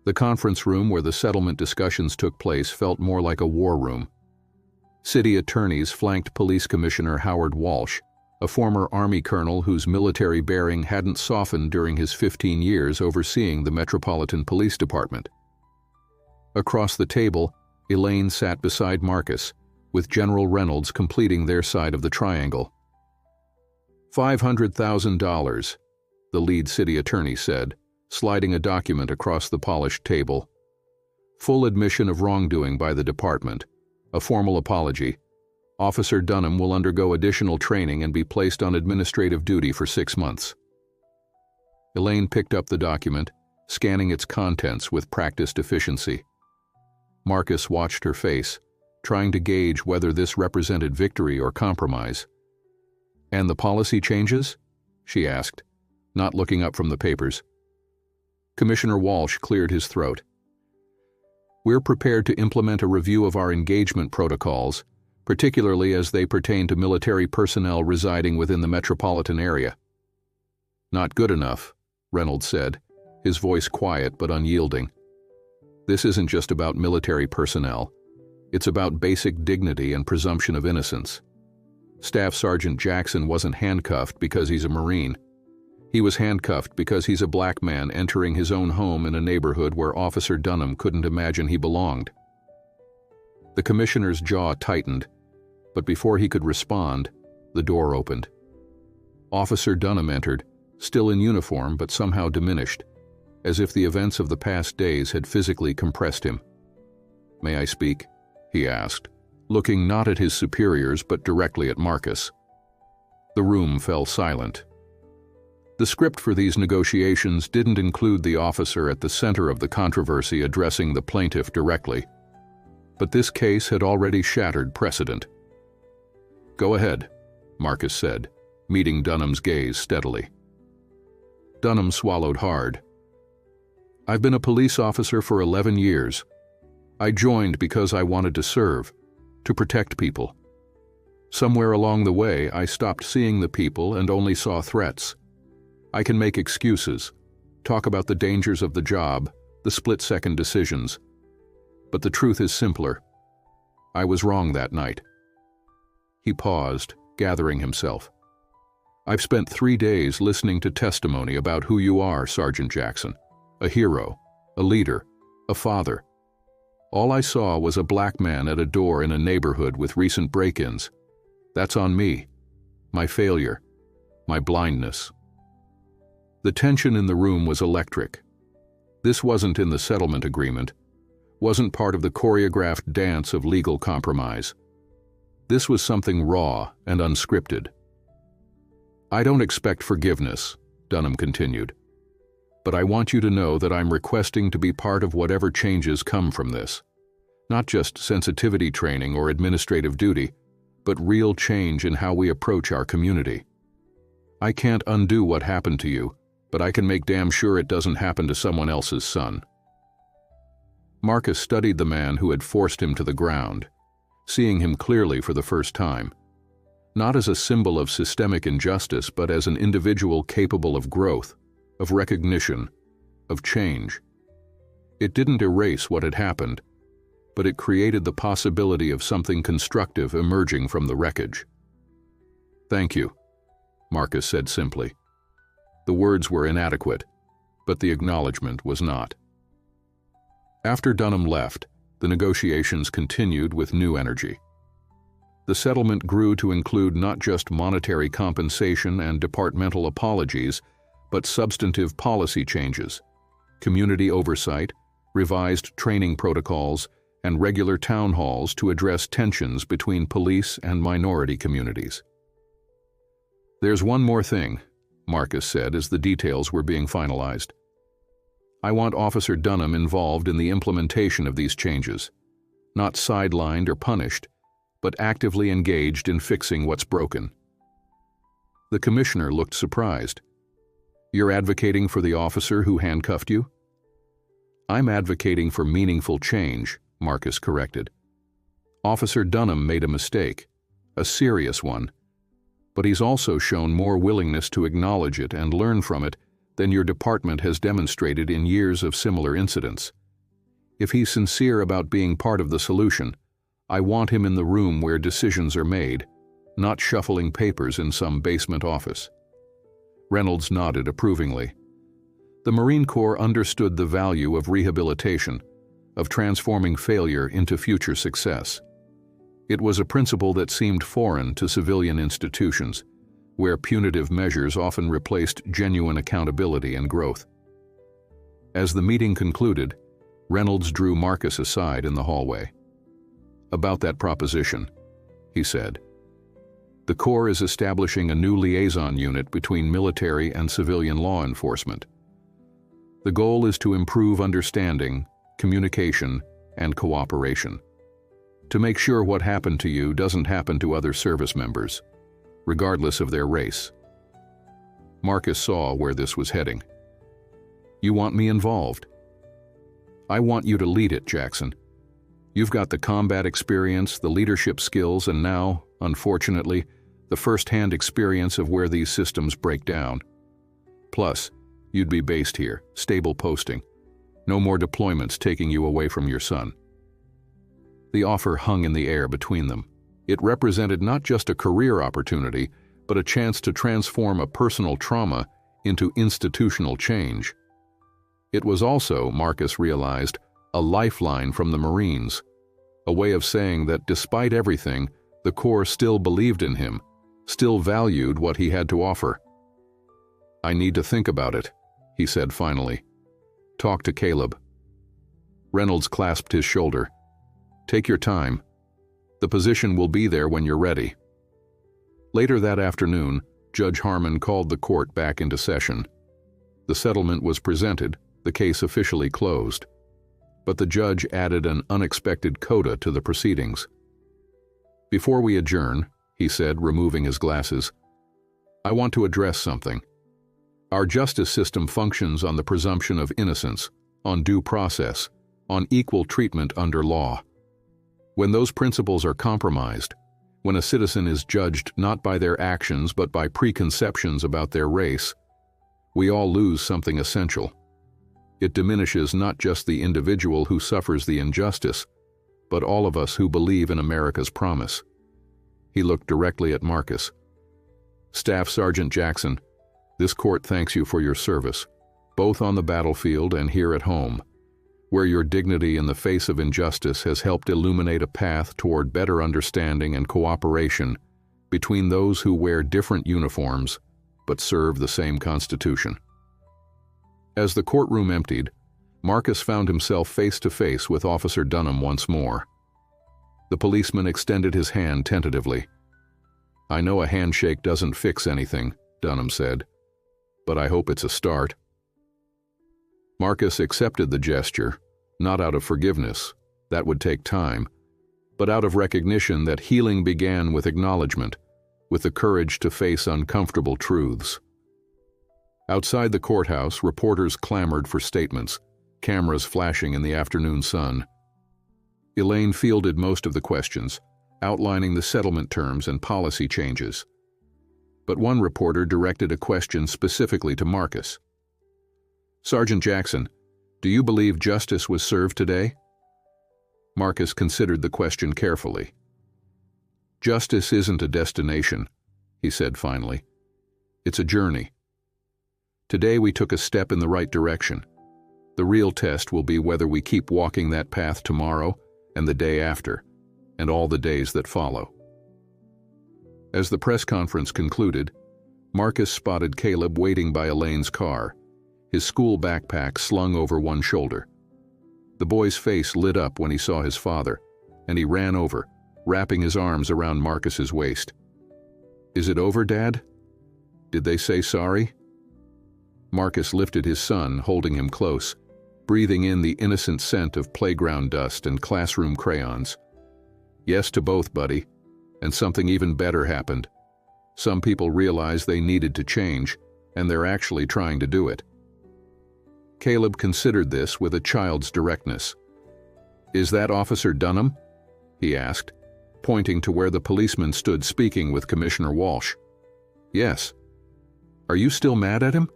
The conference room where the settlement discussions took place felt more like a war room. City attorneys flanked Police Commissioner Howard Walsh, a former Army colonel whose military bearing hadn't softened during his 15 years overseeing the Metropolitan Police Department. Across the table, Elaine sat beside Marcus, with General Reynolds completing their side of the triangle. $500,000, the lead city attorney said, sliding a document across the polished table. Full admission of wrongdoing by the department, a formal apology. Officer Dunham will undergo additional training and be placed on administrative duty for 6 months. Elaine picked up the document, scanning its contents with practiced efficiency. Marcus watched her face, trying to gauge whether this represented victory or compromise. And the policy changes? She asked, not looking up from the papers. Commissioner Walsh cleared his throat. We're prepared to implement a review of our engagement protocols, particularly as they pertain to military personnel residing within the metropolitan area. Not good enough, Reynolds said, his voice quiet but unyielding. This isn't just about military personnel. It's about basic dignity and presumption of innocence. Staff Sergeant Jackson wasn't handcuffed because he's a Marine. He was handcuffed because he's a black man entering his own home in a neighborhood where Officer Dunham couldn't imagine he belonged. The commissioner's jaw tightened, but before he could respond, the door opened. Officer Dunham entered, still in uniform but somehow diminished, as if the events of the past days had physically compressed him. "May I speak?" he asked, looking not at his superiors but directly at Marcus. The room fell silent. The script for these negotiations didn't include the officer at the center of the controversy addressing the plaintiff directly, but this case had already shattered precedent. "Go ahead," Marcus said, meeting Dunham's gaze steadily. Dunham swallowed hard. "I've been a police officer for 11 years. I joined because I wanted to serve, to protect people. Somewhere along the way, I stopped seeing the people and only saw threats. I can make excuses, talk about the dangers of the job, the split-second decisions. But the truth is simpler. I was wrong that night." He paused, gathering himself. "I've spent 3 days listening to testimony about who you are, Sergeant Jackson. A hero, a leader, a father. All I saw was a black man at a door in a neighborhood with recent break-ins. That's on me. My failure. My blindness." The tension in the room was electric. This wasn't in the settlement agreement, wasn't part of the choreographed dance of legal compromise. This was something raw and unscripted. "I don't expect forgiveness," Dunham continued, "but I want you to know that I'm requesting to be part of whatever changes come from this. Not just sensitivity training or administrative duty, but real change in how we approach our community. I can't undo what happened to you, but I can make damn sure it doesn't happen to someone else's son." Marcus studied the man who had forced him to the ground, seeing him clearly for the first time. Not as a symbol of systemic injustice, but as an individual capable of growth, of recognition, of change. It didn't erase what had happened, but it created the possibility of something constructive emerging from the wreckage. "Thank you," Marcus said simply. The words were inadequate, but the acknowledgement was not. After Dunham left, the negotiations continued with new energy. The settlement grew to include not just monetary compensation and departmental apologies, but substantive policy changes, community oversight, revised training protocols, and regular town halls to address tensions between police and minority communities. "There's one more thing," Marcus said as the details were being finalized. "I want Officer Dunham involved in the implementation of these changes, not sidelined or punished, but actively engaged in fixing what's broken." The commissioner looked surprised. "You're advocating for the officer who handcuffed you?" "I'm advocating for meaningful change," Marcus corrected. "Officer Dunham made a mistake, a serious one, but he's also shown more willingness to acknowledge it and learn from it than your department has demonstrated in years of similar incidents. If he's sincere about being part of the solution, I want him in the room where decisions are made, not shuffling papers in some basement office." Reynolds nodded approvingly. The Marine Corps understood the value of rehabilitation, of transforming failure into future success. It was a principle that seemed foreign to civilian institutions, where punitive measures often replaced genuine accountability and growth. As the meeting concluded, Reynolds drew Marcus aside in the hallway. "About that proposition," he said. "The Corps is establishing a new liaison unit between military and civilian law enforcement. The goal is to improve understanding, communication, and cooperation. To make sure what happened to you doesn't happen to other service members, regardless of their race." Marcus saw where this was heading. "You want me involved?" "I want you to lead it, Jackson. You've got the combat experience, the leadership skills, and now, unfortunately, the first-hand experience of where these systems break down. Plus, you'd be based here, stable posting. No more deployments taking you away from your son." The offer hung in the air between them. It represented not just a career opportunity, but a chance to transform a personal trauma into institutional change. It was also, Marcus realized, a lifeline from the Marines, a way of saying that despite everything, the Corps still believed in him, still valued what he had to offer. "I need to think about it," he said finally. "Talk to Caleb." Reynolds clasped his shoulder. "Take your time. The position will be there when you're ready." Later that afternoon, Judge Harmon called the court back into session. The settlement was presented, the case officially closed. But the judge added an unexpected coda to the proceedings. "Before we adjourn," he said, removing his glasses, "I want to address something. Our justice system functions on the presumption of innocence, on due process, on equal treatment under law. When those principles are compromised, when a citizen is judged not by their actions but by preconceptions about their race, we all lose something essential. It diminishes not just the individual who suffers the injustice, but all of us who believe in America's promise." He looked directly at Marcus. "Staff Sergeant Jackson, this court thanks you for your service, both on the battlefield and here at home, where your dignity in the face of injustice has helped illuminate a path toward better understanding and cooperation between those who wear different uniforms but serve the same Constitution." As the courtroom emptied, Marcus found himself face to face with Officer Dunham once more. The policeman extended his hand tentatively. "I know a handshake doesn't fix anything," Dunham said, "but I hope it's a start." Marcus accepted the gesture, not out of forgiveness, that would take time, but out of recognition that healing began with acknowledgement, with the courage to face uncomfortable truths. Outside the courthouse, reporters clamored for statements, cameras flashing in the afternoon sun. Elaine fielded most of the questions, outlining the settlement terms and policy changes. But one reporter directed a question specifically to Marcus. "Sergeant Jackson, do you believe justice was served today?" Marcus considered the question carefully. "Justice isn't a destination," he said finally. "It's a journey. Today we took a step in the right direction. The real test will be whether we keep walking that path tomorrow and the day after, and all the days that follow." As the press conference concluded, Marcus spotted Caleb waiting by Elaine's car, his school backpack slung over one shoulder. The boy's face lit up when he saw his father, and he ran over, wrapping his arms around Marcus's waist. "Is it over, Dad? Did they say sorry?" Marcus lifted his son, holding him close, breathing in the innocent scent of playground dust and classroom crayons. "Yes to both, buddy. And something even better happened. Some people realized they needed to change, and they're actually trying to do it." Caleb considered this with a child's directness. "Is that Officer Dunham?" he asked, pointing to where the policeman stood speaking with Commissioner Walsh. "Yes." "Are you still mad at him?"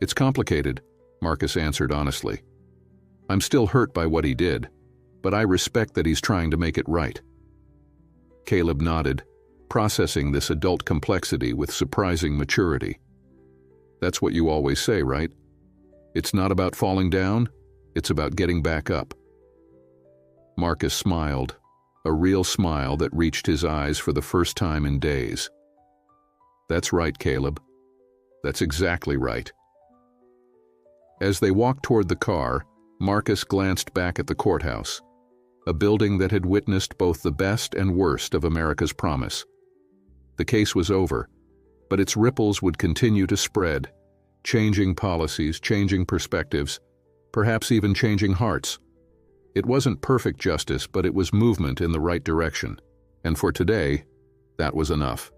"It's complicated," Marcus answered honestly. "I'm still hurt by what he did, but I respect that he's trying to make it right." Caleb nodded, processing this adult complexity with surprising maturity. "That's what you always say, right? It's not about falling down, it's about getting back up." Marcus smiled, a real smile that reached his eyes for the first time in days. "That's right, Caleb. That's exactly right." As they walked toward the car, Marcus glanced back at the courthouse, a building that had witnessed both the best and worst of America's promise. The case was over, but its ripples would continue to spread, changing policies, changing perspectives, perhaps even changing hearts. It wasn't perfect justice, but it was movement in the right direction, and for today, that was enough.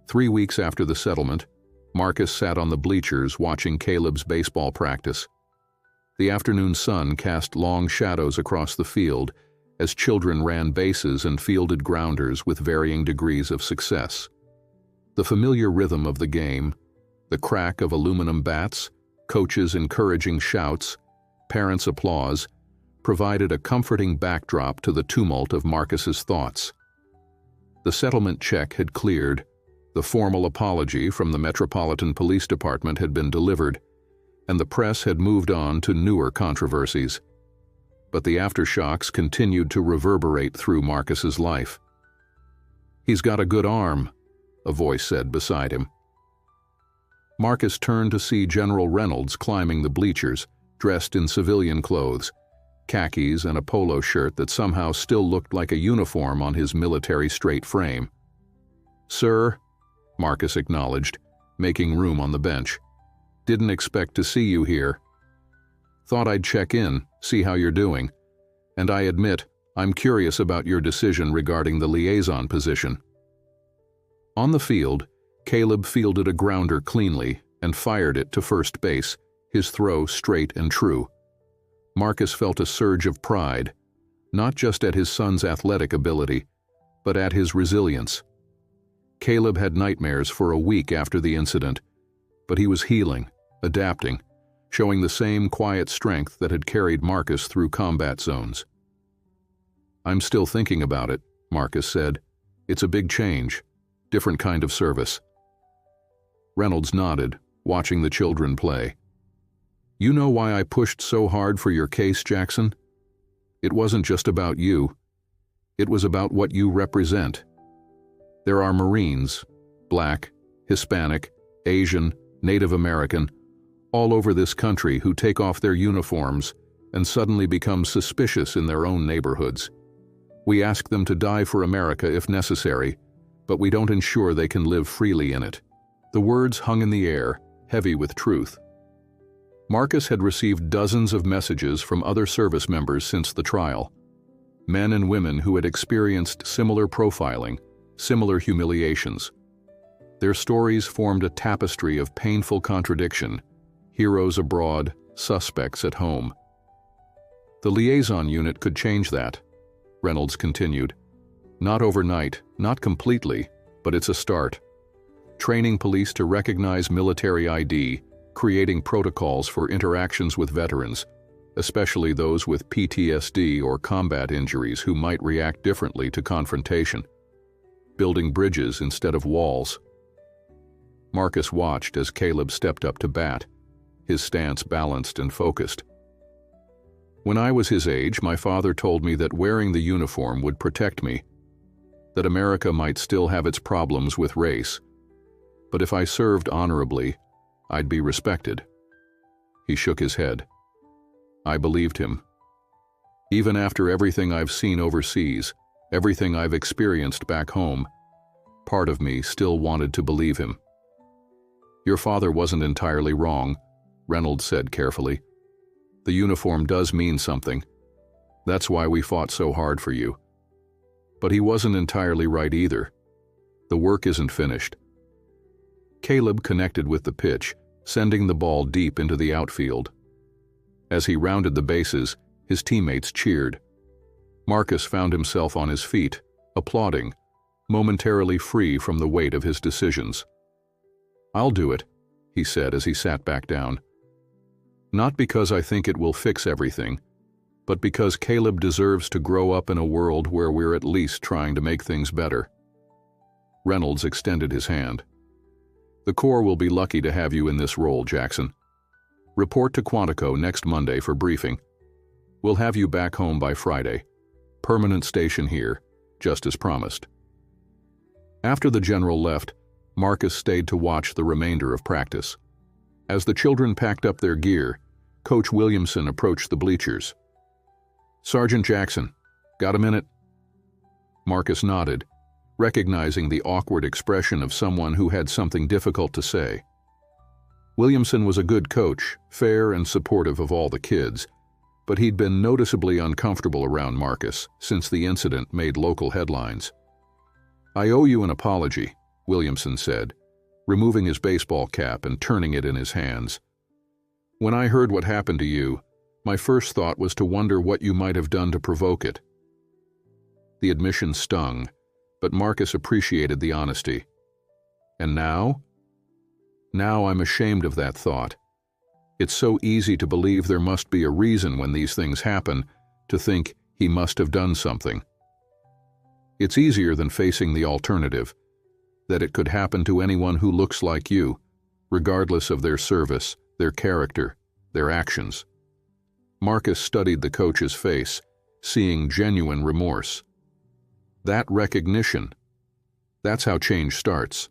3 weeks after the settlement, Marcus sat on the bleachers watching Caleb's baseball practice. The afternoon sun cast long shadows across the field as children ran bases and fielded grounders with varying degrees of success. The familiar rhythm of the game, the crack of aluminum bats, coaches' encouraging shouts, parents' applause, provided a comforting backdrop to the tumult of Marcus's thoughts. The settlement check had cleared, the formal apology from the Metropolitan Police Department had been delivered, and the press had moved on to newer controversies. But the aftershocks continued to reverberate through Marcus's life. "He's got a good arm," a voice said beside him. Marcus turned to see General Reynolds climbing the bleachers, dressed in civilian clothes, khakis and a polo shirt that somehow still looked like a uniform on his military straight frame. "Sir," Marcus acknowledged, making room on the bench. "Didn't expect to see you here. Thought I'd check in, see how you're doing. And I admit, I'm curious about your decision regarding the liaison position." On the field, Caleb fielded a grounder cleanly and fired it to first base, his throw straight and true. Marcus felt a surge of pride, not just at his son's athletic ability, but at his resilience. Caleb had nightmares for a week after the incident, but he was healing, adapting, showing the same quiet strength that had carried Marcus through combat zones. "I'm still thinking about it," Marcus said. "It's a big change, different kind of service." Reynolds nodded, watching the children play. "You know why I pushed so hard for your case, Jackson? It wasn't just about you. It was about what you represent. There are Marines, Black, Hispanic, Asian, Native American, all over this country who take off their uniforms and suddenly become suspicious in their own neighborhoods. We ask them to die for America if necessary, but we don't ensure they can live freely in it." The words hung in the air, heavy with truth. Marcus had received dozens of messages from other service members since the trial. Men and women who had experienced similar profiling, similar humiliations. Their stories formed a tapestry of painful contradiction, heroes abroad, suspects at home. "The liaison unit could change that," Reynolds continued. "Not overnight, not completely, but it's a start. Training police to recognize military ID, creating protocols for interactions with veterans, especially those with PTSD or combat injuries who might react differently to confrontation. Building bridges instead of walls." Marcus watched as Caleb stepped up to bat, his stance balanced and focused. "When I was his age, my father told me that wearing the uniform would protect me, that America might still have its problems with race, but if I served honorably, I'd be respected." He shook his head. I believed him. Even after everything I've seen overseas, everything I've experienced back home, part of me still wanted to believe him. "Your father wasn't entirely wrong," Reynolds said carefully. "The uniform does mean something. That's why we fought so hard for you. But he wasn't entirely right either. The work isn't finished." Caleb connected with the pitch, sending the ball deep into the outfield. As he rounded the bases, his teammates cheered. Marcus found himself on his feet, applauding, momentarily free from the weight of his decisions. "I'll do it," he said as he sat back down. "Not because I think it will fix everything, but because Caleb deserves to grow up in a world where we're at least trying to make things better." Reynolds extended his hand. "The Corps will be lucky to have you in this role, Jackson. Report to Quantico next Monday for briefing. We'll have you back home by Friday. Permanent station here, just as promised." After the general left, Marcus stayed to watch the remainder of practice. As the children packed up their gear, Coach Williamson approached the bleachers. "Sergeant Jackson, got a minute?" Marcus nodded, recognizing the awkward expression of someone who had something difficult to say. Williamson was a good coach, fair and supportive of all the kids, but he'd been noticeably uncomfortable around Marcus since the incident made local headlines. "I owe you an apology," Williamson said, removing his baseball cap and turning it in his hands. "When I heard what happened to you, my first thought was to wonder what you might have done to provoke it." The admission stung, but Marcus appreciated the honesty. "And now?" "Now I'm ashamed of that thought. It's so easy to believe there must be a reason when these things happen, to think he must have done something. It's easier than facing the alternative, that it could happen to anyone who looks like you, regardless of their service, their character, their actions. Marcus studied the coach's face, seeing genuine remorse. That recognition, that's how change starts.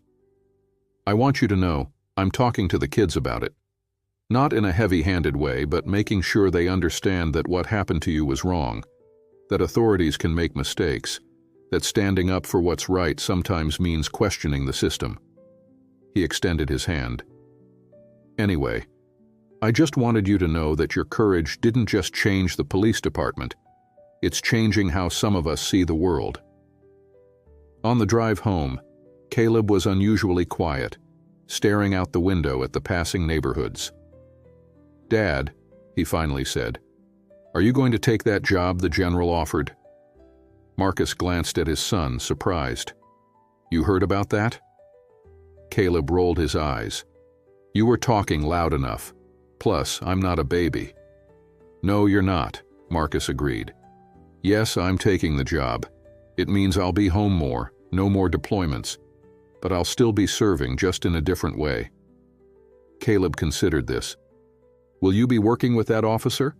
I want you to know, I'm talking to the kids about it. Not in a heavy-handed way, but making sure they understand that what happened to you was wrong, that authorities can make mistakes, that standing up for what's right sometimes means questioning the system. He extended his hand. Anyway, I just wanted you to know that your courage didn't just change the police department, it's changing how some of us see the world. On the drive home, Caleb was unusually quiet, staring out the window at the passing neighborhoods. "Dad," he finally said, "are you going to take that job the general offered?" Marcus glanced at his son, surprised. "You heard about that?" Caleb rolled his eyes. "You were talking loud enough. Plus, I'm not a baby." "No, you're not," Marcus agreed. "Yes, I'm taking the job. It means I'll be home more, no more deployments, but I'll still be serving, just in a different way." Caleb considered this. "Will you be working with that officer?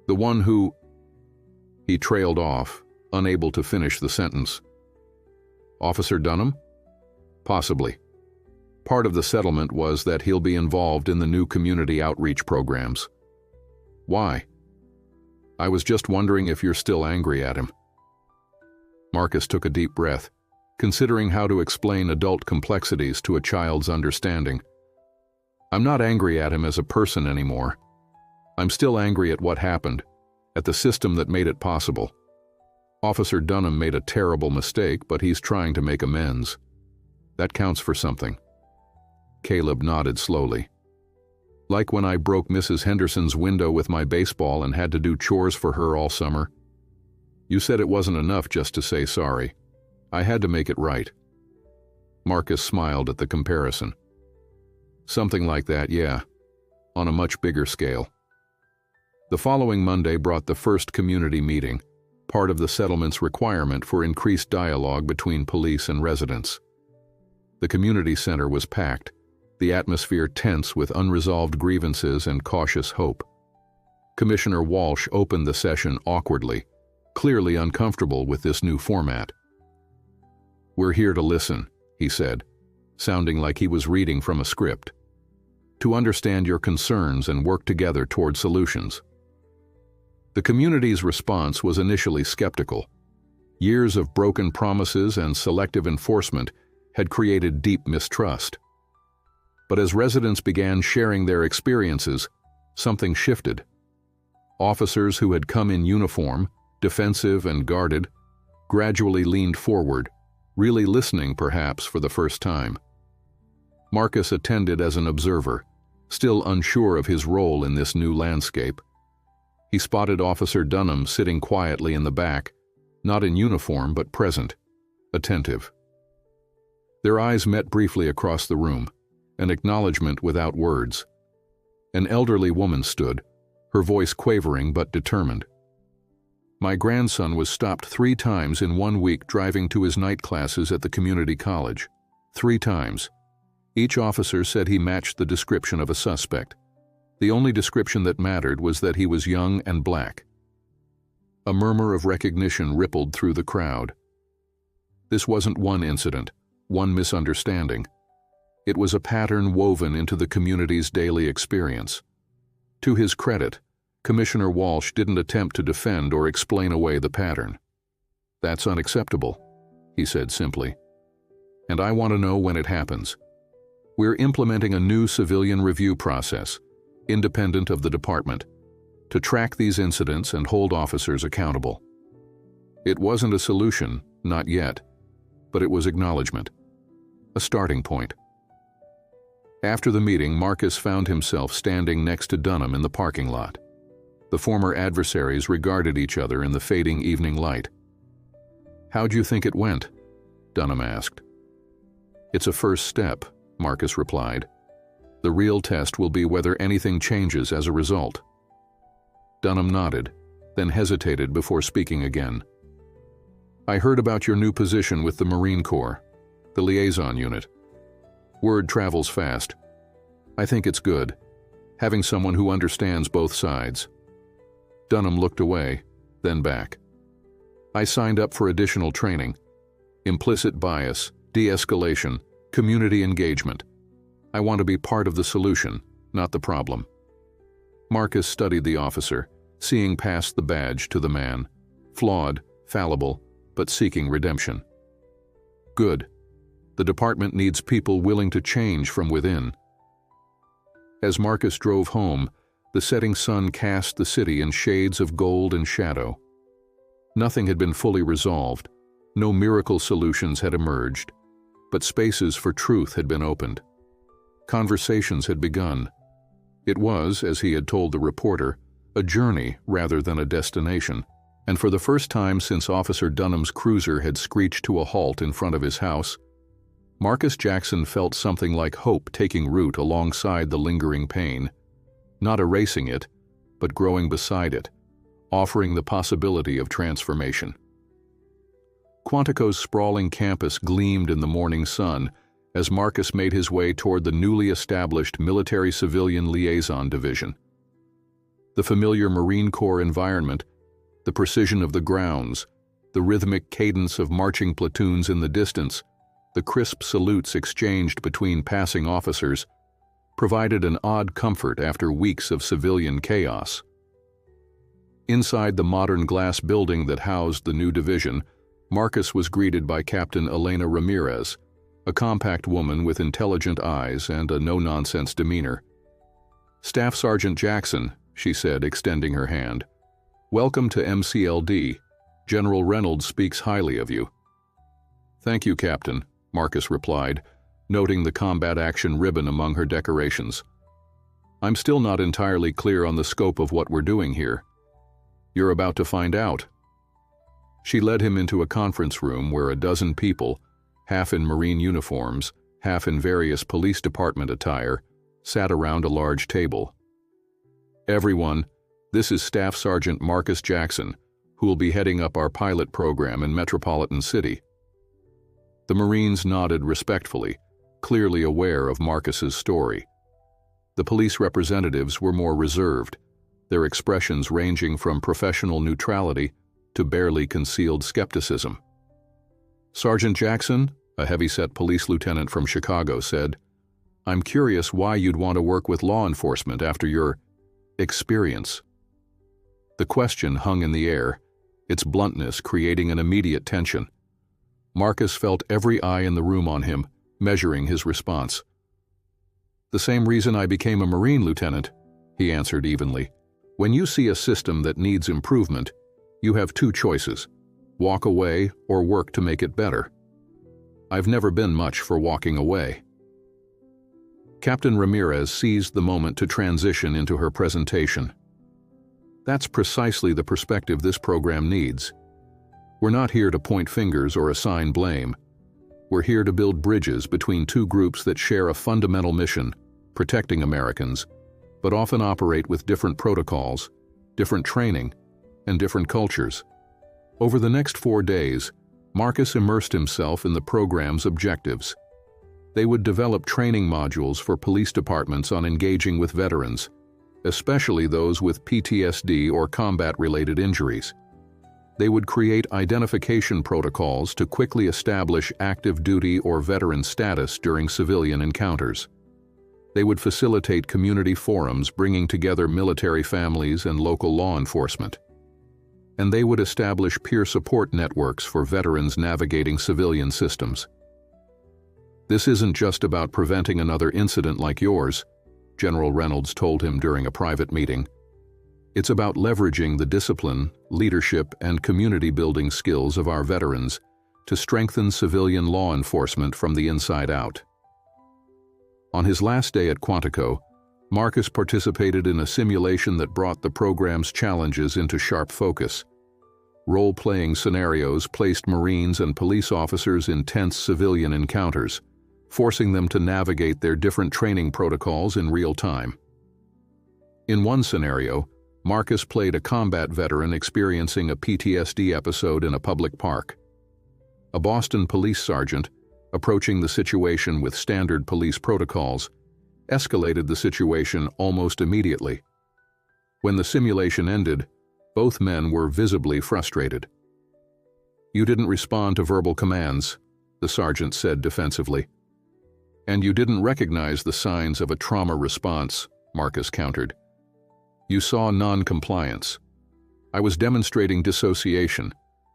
The one who—" He trailed off, unable to finish the sentence. "Officer Dunham?" "Possibly. Part of the settlement was that he'll be involved in the new community outreach programs." "Why?" "I was just wondering if you're still angry at him." Marcus took a deep breath, considering how to explain adult complexities to a child's understanding. "I'm not angry at him as a person anymore. I'm still angry at what happened, at the system that made it possible. Officer Dunham made a terrible mistake, but he's trying to make amends. That counts for something." Caleb nodded slowly. "Like when I broke Mrs. Henderson's window with my baseball and had to do chores for her all summer. You said it wasn't enough just to say sorry. I had to make it right." Marcus smiled at the comparison. "Something like that, yeah, on a much bigger scale." The following Monday brought the first community meeting, part of the settlement's requirement for increased dialogue between police and residents. The community center was packed, the atmosphere tense with unresolved grievances and cautious hope. Commissioner Walsh opened the session awkwardly, clearly uncomfortable with this new format. "We're here to listen," he said, sounding like he was reading from a script, "to understand your concerns and work together toward solutions." The community's response was initially skeptical. Years of broken promises and selective enforcement had created deep mistrust. But as residents began sharing their experiences, something shifted. Officers who had come in uniform, defensive and guarded, gradually leaned forward, really listening perhaps for the first time. Marcus attended as an observer, still unsure of his role in this new landscape. He spotted Officer Dunham sitting quietly in the back, not in uniform but present, attentive. Their eyes met briefly across the room, an acknowledgement without words. An elderly woman stood, her voice quavering but determined. "My grandson was stopped 3 times in 1 week driving to his night classes at the community college. 3 times. Each officer said he matched the description of a suspect. The only description that mattered was that he was young and black." A murmur of recognition rippled through the crowd. This wasn't one incident, one misunderstanding. It was a pattern woven into the community's daily experience. To his credit, Commissioner Walsh didn't attempt to defend or explain away the pattern. "That's unacceptable," he said simply. "And I want to know when it happens. We're implementing a new civilian review process, independent of the department, to track these incidents and hold officers accountable." It wasn't a solution, not yet, but it was acknowledgement, a starting point. After the meeting, Marcus found himself standing next to Dunham in the parking lot. The former adversaries regarded each other in the fading evening light. "How'd you think it went?" Dunham asked. "It's a first step," Marcus replied. "The real test will be whether anything changes as a result." Dunham nodded, then hesitated before speaking again. "I heard about your new position with the Marine Corps, the liaison unit. Word travels fast. I think it's good, having someone who understands both sides." Dunham looked away, then back. "I signed up for additional training. Implicit bias, de-escalation, community engagement. I want to be part of the solution, not the problem." Marcus studied the officer, seeing past the badge to the man. Flawed, fallible, but seeking redemption. "Good. The department needs people willing to change from within." As Marcus drove home, the setting sun cast the city in shades of gold and shadow. Nothing had been fully resolved, no miracle solutions had emerged, but spaces for truth had been opened. Conversations had begun. It was, as he had told the reporter, a journey rather than a destination, and for the first time since Officer Dunham's cruiser had screeched to a halt in front of his house, Marcus Jackson felt something like hope taking root alongside the lingering pain, not erasing it, but growing beside it, offering the possibility of transformation. Quantico's sprawling campus gleamed in the morning sun as Marcus made his way toward the newly established Military-Civilian Liaison Division. The familiar Marine Corps environment, the precision of the grounds, the rhythmic cadence of marching platoons in the distance, the crisp salutes exchanged between passing officers, provided an odd comfort after weeks of civilian chaos. Inside the modern glass building that housed the new division, Marcus was greeted by Captain Elena Ramirez, a compact woman with intelligent eyes and a no-nonsense demeanor. "Staff Sergeant Jackson," she said, extending her hand. "Welcome to MCLD. General Reynolds speaks highly of you." "Thank you, Captain," Marcus replied, noting the combat action ribbon among her decorations. "I'm still not entirely clear on the scope of what we're doing here." "You're about to find out." She led him into a conference room where a dozen people, half in Marine uniforms, half in various police department attire, sat around a large table. "Everyone, this is Staff Sergeant Marcus Jackson, who will be heading up our pilot program in Metropolitan City." The Marines nodded respectfully, clearly aware of Marcus's story. The police representatives were more reserved, their expressions ranging from professional neutrality to barely concealed skepticism. "Sergeant Jackson," a heavy-set police lieutenant from Chicago said, "I'm curious why you'd want to work with law enforcement after your experience." The question hung in the air, its bluntness creating an immediate tension. Marcus felt every eye in the room on him, measuring his response. "The same reason I became a Marine lieutenant," he answered evenly. "When you see a system that needs improvement, you have two choices: walk away or work to make it better. I've never been much for walking away." Captain Ramirez seized the moment to transition into her presentation. "That's precisely the perspective this program needs. We're not here to point fingers or assign blame. We're here to build bridges between two groups that share a fundamental mission, protecting Americans, but often operate with different protocols, different training, and different cultures." Over the next 4 days, Marcus immersed himself in the program's objectives. They would develop training modules for police departments on engaging with veterans, especially those with PTSD or combat-related injuries. They would create identification protocols to quickly establish active duty or veteran status during civilian encounters. They would facilitate community forums bringing together military families and local law enforcement. And they would establish peer support networks for veterans navigating civilian systems. "This isn't just about preventing another incident like yours," General Reynolds told him during a private meeting. "It's about leveraging the discipline, leadership, and community-building skills of our veterans to strengthen civilian law enforcement from the inside out." On his last day at Quantico, Marcus participated in a simulation that brought the program's challenges into sharp focus. Role-playing scenarios placed Marines and police officers in tense civilian encounters, forcing them to navigate their different training protocols in real time. In one scenario, Marcus played a combat veteran experiencing a PTSD episode in a public park. A Boston police sergeant, approaching the situation with standard police protocols, escalated the situation almost immediately. When the simulation ended, both men were visibly frustrated. "You didn't respond to verbal commands," the sergeant said defensively. "And you didn't recognize the signs of a trauma response," Marcus countered. "You saw non-compliance. I was demonstrating dissociation,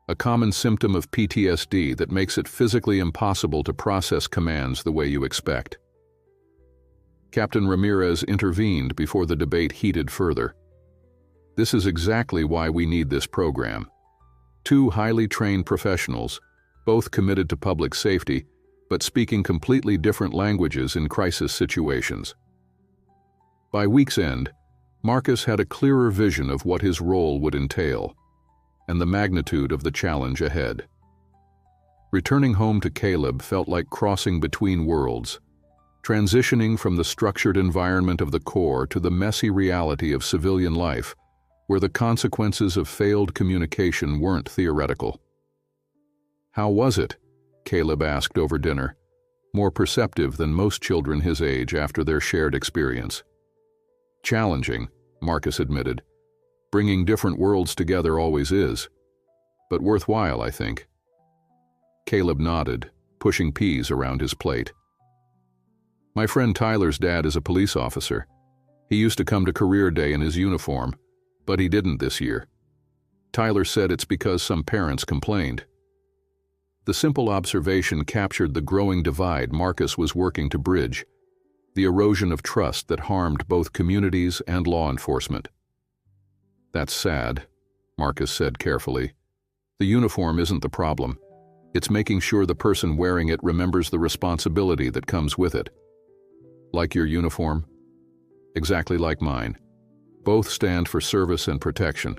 a common symptom of PTSD that makes it physically impossible to process commands the way you expect." Captain Ramirez intervened before the debate heated further. "This is exactly why we need this program. Two highly trained professionals, both committed to public safety, but speaking completely different languages in crisis situations." By week's end, Marcus had a clearer vision of what his role would entail, and the magnitude of the challenge ahead. Returning home to Caleb felt like crossing between worlds, transitioning from the structured environment of the Corps to the messy reality of civilian life, where the consequences of failed communication weren't theoretical. "How was it?" Caleb asked over dinner, more perceptive than most children his age after their shared experience. "Challenging," Marcus admitted. "Bringing different worlds together always is. But worthwhile, I think." Caleb nodded, pushing peas around his plate. "My friend Tyler's dad is a police officer. He used to come to career day in his uniform, but he didn't this year. Tyler said it's because some parents complained." The simple observation captured the growing divide Marcus was working to bridge, the erosion of trust that harmed both communities and law enforcement. "That's sad," Marcus said carefully. "The uniform isn't the problem. It's making sure the person wearing it remembers the responsibility that comes with it." "Like your uniform?" "Exactly like mine. Both stand for service and protection.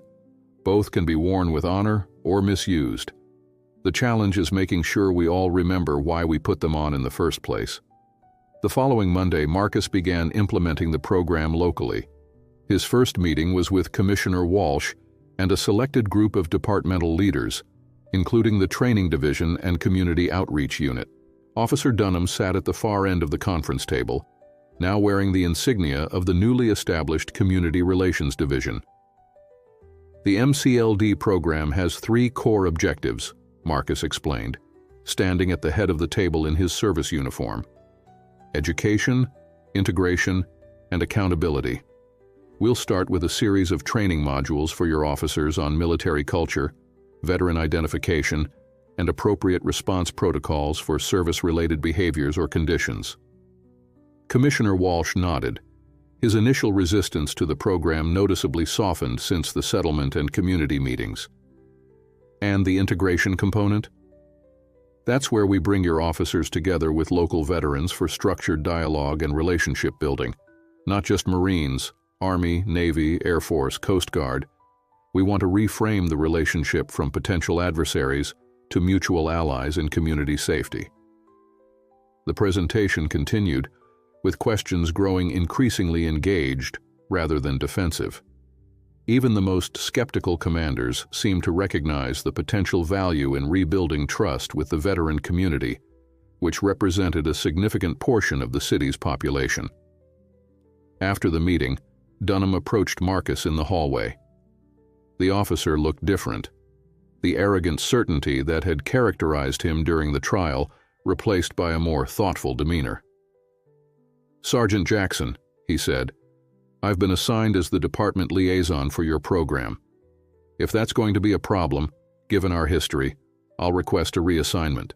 Both can be worn with honor or misused. The challenge is making sure we all remember why we put them on in the first place." The following Monday, Marcus began implementing the program locally. His first meeting was with Commissioner Walsh and a selected group of departmental leaders, including the Training Division and Community Outreach Unit. Officer Dunham sat at the far end of the conference table, now wearing the insignia of the newly established Community Relations Division. "The MCLD program has 3 core objectives," Marcus explained, standing at the head of the table in his service uniform: education, integration, and accountability. "We'll start with a series of training modules for your officers on military culture, veteran identification, and appropriate response protocols for service-related behaviors or conditions." Commissioner Walsh nodded. His initial resistance to the program noticeably softened since the settlement and community meetings. "And the integration component?" "That's where we bring your officers together with local veterans for structured dialogue and relationship building. Not just Marines, Army, Navy, Air Force, Coast Guard. We want to reframe the relationship from potential adversaries to mutual allies in community safety." The presentation continued, with questions growing increasingly engaged rather than defensive. Even the most skeptical commanders seemed to recognize the potential value in rebuilding trust with the veteran community, which represented a significant portion of the city's population. After the meeting, Dunham approached Marcus in the hallway. The officer looked different. The arrogant certainty that had characterized him during the trial replaced by a more thoughtful demeanor. "Sergeant Jackson," he said, "I've been assigned as the department liaison for your program. If that's going to be a problem, given our history, I'll request a reassignment."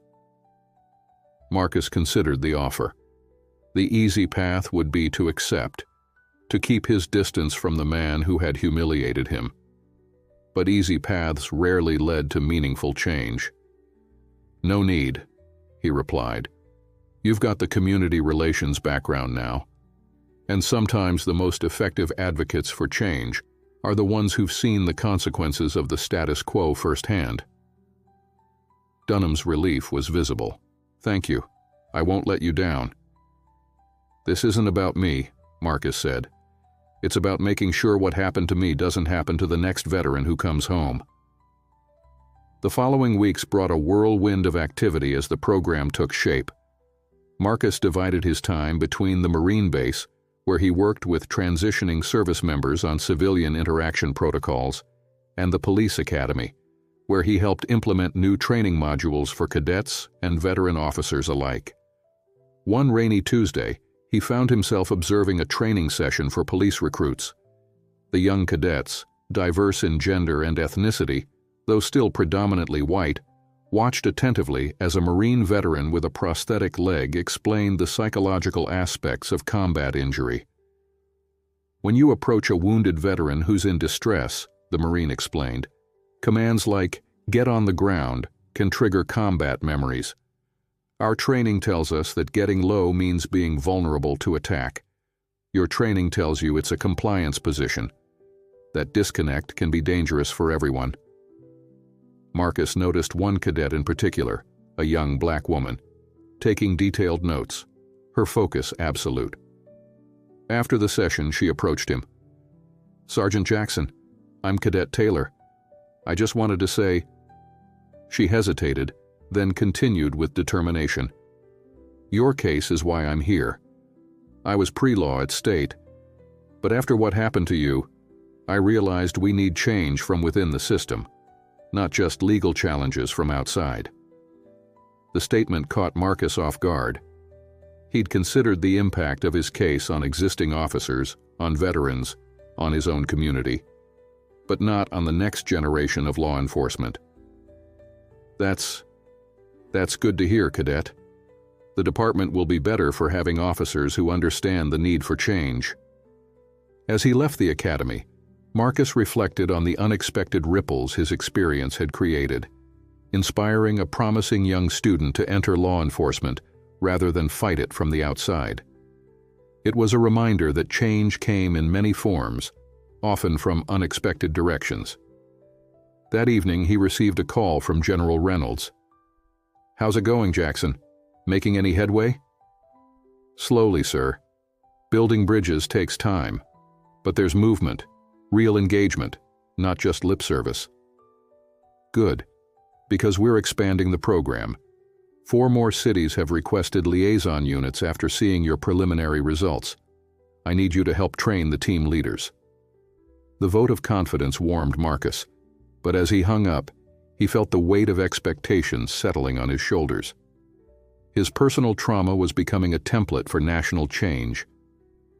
Marcus considered the offer. The easy path would be to accept, to keep his distance from the man who had humiliated him. But easy paths rarely led to meaningful change. "No need," he replied. "You've got the community relations background now. And sometimes the most effective advocates for change are the ones who've seen the consequences of the status quo firsthand." Dunham's relief was visible. "Thank you. I won't let you down." "This isn't about me," Marcus said. It's about making sure what happened to me doesn't happen to the next veteran who comes home. The following weeks brought a whirlwind of activity as the program took shape. Marcus divided his time between the Marine base, where he worked with transitioning service members on civilian interaction protocols, and the police academy, where he helped implement new training modules for cadets and veteran officers alike. One rainy Tuesday, he found himself observing a training session for police recruits. The young cadets, diverse in gender and ethnicity, though still predominantly white, watched attentively as a Marine veteran with a prosthetic leg explained the psychological aspects of combat injury. When you approach a wounded veteran who's in distress, the Marine explained, commands like, "Get on the ground," can trigger combat memories. Our training tells us that getting low means being vulnerable to attack. Your training tells you it's a compliance position. That disconnect can be dangerous for everyone. Marcus noticed one cadet in particular, a young black woman, taking detailed notes, her focus absolute. After the session, she approached him. "Sergeant Jackson, I'm Cadet Taylor. I just wanted to say..." She hesitated, then continued with determination. "Your case is why I'm here. I was pre-law at state, but after what happened to you, I realized we need change from within the system, not just legal challenges from outside." The statement caught Marcus off guard. He'd considered the impact of his case on existing officers, on veterans, on his own community, but not on the next generation of law enforcement. That's good to hear, Cadet. The department will be better for having officers who understand the need for change." As he left the academy, Marcus reflected on the unexpected ripples his experience had created, inspiring a promising young student to enter law enforcement rather than fight it from the outside. It was a reminder that change came in many forms, often from unexpected directions. That evening, he received a call from General Reynolds. "How's it going, Jackson? Making any headway?" "Slowly, sir. Building bridges takes time, but there's movement, real engagement, not just lip service." "Good, because we're expanding the program. 4 more cities have requested liaison units after seeing your preliminary results. I need you to help train the team leaders." The vote of confidence warmed Marcus, but as he hung up, he felt the weight of expectations settling on his shoulders. His personal trauma was becoming a template for national change,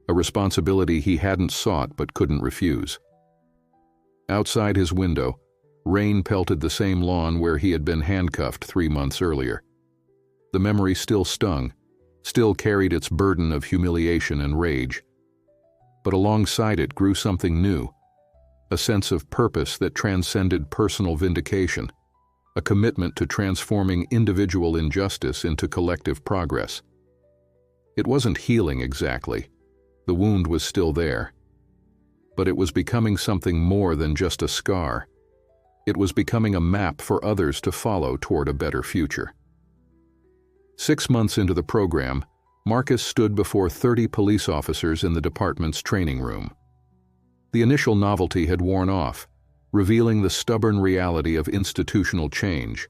a responsibility he hadn't sought but couldn't refuse. Outside his window, rain pelted the same lawn where he had been handcuffed 3 months earlier. The memory still stung, still carried its burden of humiliation and rage. But alongside it grew something new, a sense of purpose that transcended personal vindication, a commitment to transforming individual injustice into collective progress. It wasn't healing exactly. The wound was still there. But it was becoming something more than just a scar. It was becoming a map for others to follow toward a better future. 6 months into the program, Marcus stood before 30 police officers in the department's training room. The initial novelty had worn off, revealing the stubborn reality of institutional change,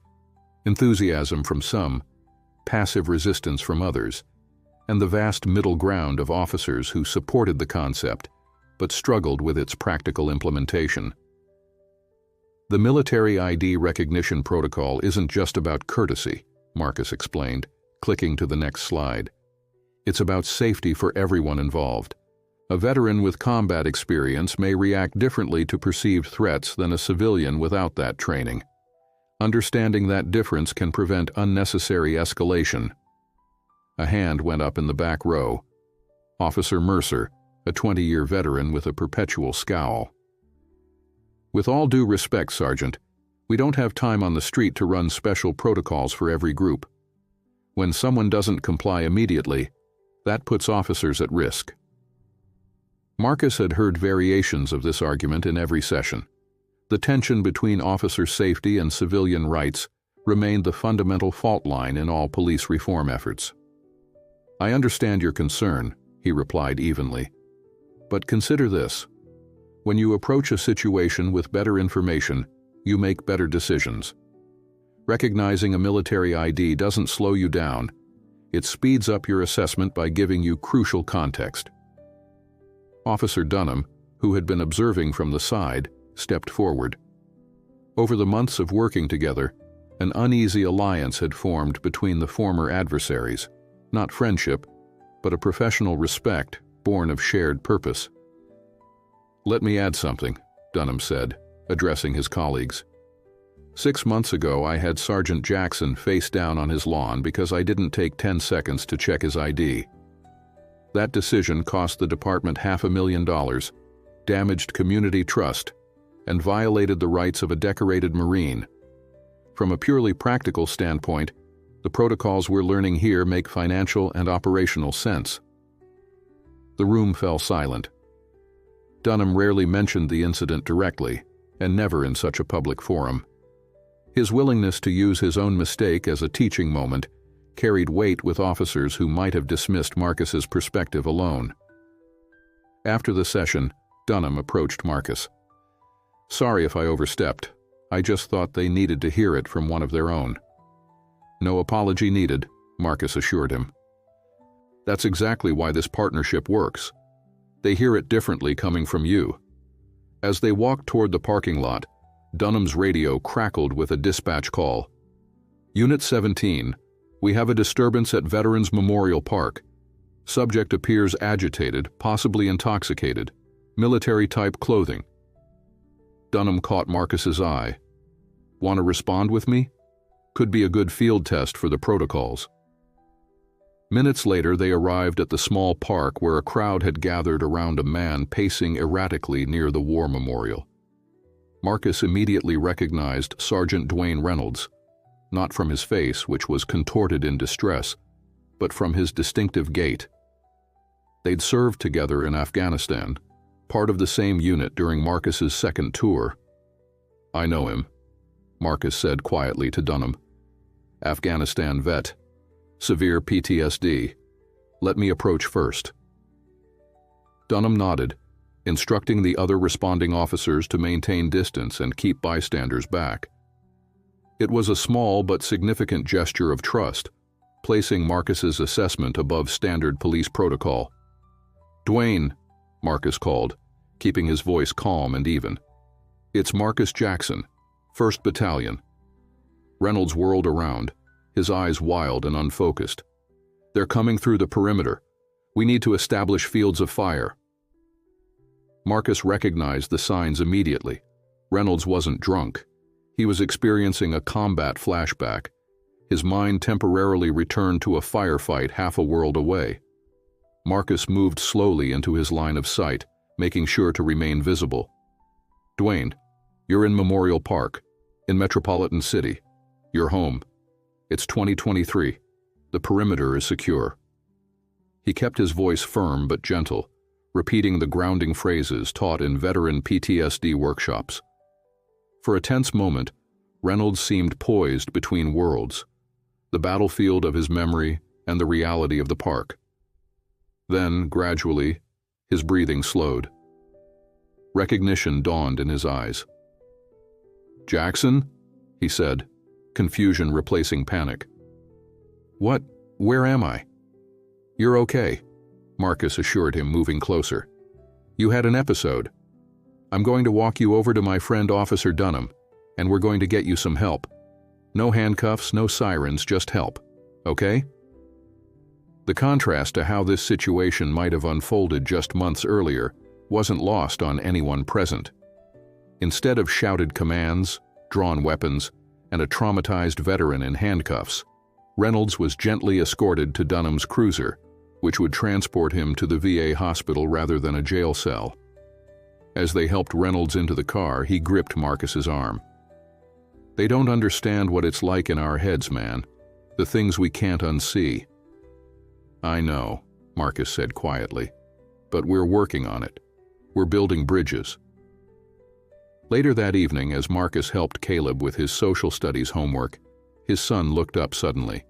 enthusiasm from some, passive resistance from others, and the vast middle ground of officers who supported the concept but struggled with its practical implementation. "The military ID recognition protocol isn't just about courtesy," Marcus explained, clicking to the next slide. "It's about safety for everyone involved. A veteran with combat experience may react differently to perceived threats than a civilian without that training. Understanding that difference can prevent unnecessary escalation." A hand went up in the back row. Officer Mercer, a 20-year veteran with a perpetual scowl. "With all due respect, Sergeant, we don't have time on the street to run special protocols for every group. When someone doesn't comply immediately, that puts officers at risk." Marcus had heard variations of this argument in every session. The tension between officer safety and civilian rights remained the fundamental fault line in all police reform efforts. "I understand your concern," he replied evenly, But consider this. When you approach a situation with better information, you make better decisions. Recognizing a military ID doesn't slow you down. It speeds up your assessment by giving you crucial context. Officer Dunham, who had been observing from the side, stepped forward. Over the months of working together, an uneasy alliance had formed between the former adversaries, not friendship, but a professional respect born of shared purpose. "Let me add something," Dunham said, addressing his colleagues. 6 months ago, I had Sergeant Jackson face down on his lawn because I didn't take 10 seconds to check his ID. That decision cost the department $500,000, damaged community trust, and violated the rights of a decorated Marine. From a purely practical standpoint, the protocols we're learning here make financial and operational sense. The room fell silent. Dunham rarely mentioned the incident directly, and never in such a public forum. His willingness to use his own mistake as a teaching moment carried weight with officers who might have dismissed Marcus's perspective alone. After the session, Dunham approached Marcus. "Sorry if I overstepped. I just thought they needed to hear it from one of their own." "No apology needed," Marcus assured him. "That's exactly why this partnership works. They hear it differently coming from you." As they walked toward the parking lot, Dunham's radio crackled with a dispatch call. "Unit 17, we have a disturbance at Veterans Memorial Park. Subject appears agitated, possibly intoxicated. Military-type clothing." Dunham caught Marcus's eye. "Want to respond with me? Could be a good field test for the protocols." Minutes later, they arrived at the small park where a crowd had gathered around a man pacing erratically near the war memorial. Marcus immediately recognized Sergeant Dwayne Reynolds, not from his face, which was contorted in distress, but from his distinctive gait. They'd served together in Afghanistan, part of the same unit during Marcus's second tour. "I know him," Marcus said quietly to Dunham. "Afghanistan vet. Severe PTSD. Let me approach first." Dunham nodded, instructing the other responding officers to maintain distance and keep bystanders back. It was a small but significant gesture of trust, placing Marcus's assessment above standard police protocol. "Dwayne," Marcus called, keeping his voice calm and even. "It's Marcus Jackson, 1st Battalion." Reynolds whirled around, his eyes wild and unfocused. "They're coming through the perimeter. We need to establish fields of fire." Marcus recognized the signs immediately. Reynolds wasn't drunk. He was experiencing a combat flashback. His mind temporarily returned to a firefight half a world away. Marcus moved slowly into his line of sight, making sure to remain visible. "Dwayne, you're in Memorial Park, in Metropolitan City. You're home. It's 2023. The perimeter is secure." He kept his voice firm but gentle, repeating the grounding phrases taught in veteran PTSD workshops. For a tense moment, Reynolds seemed poised between worlds, the battlefield of his memory and the reality of the park. Then, gradually, his breathing slowed. Recognition dawned in his eyes. "Jackson?" he said, confusion replacing panic. "What? Where am I?" "You're okay," Marcus assured him, moving closer. "You had an episode. I'm going to walk you over to my friend Officer Dunham, and we're going to get you some help. No handcuffs, no sirens, just help. Okay?" The contrast to how this situation might have unfolded just months earlier wasn't lost on anyone present. Instead of shouted commands, drawn weapons, and a traumatized veteran in handcuffs, Reynolds was gently escorted to Dunham's cruiser, which would transport him to the VA hospital rather than a jail cell. As they helped Reynolds into the car, he gripped Marcus's arm. "They don't understand what it's like in our heads, man. The things we can't unsee." "I know," Marcus said quietly, "but we're working on it. We're building bridges." Later that evening, as Marcus helped Caleb with his social studies homework, his son looked up suddenly.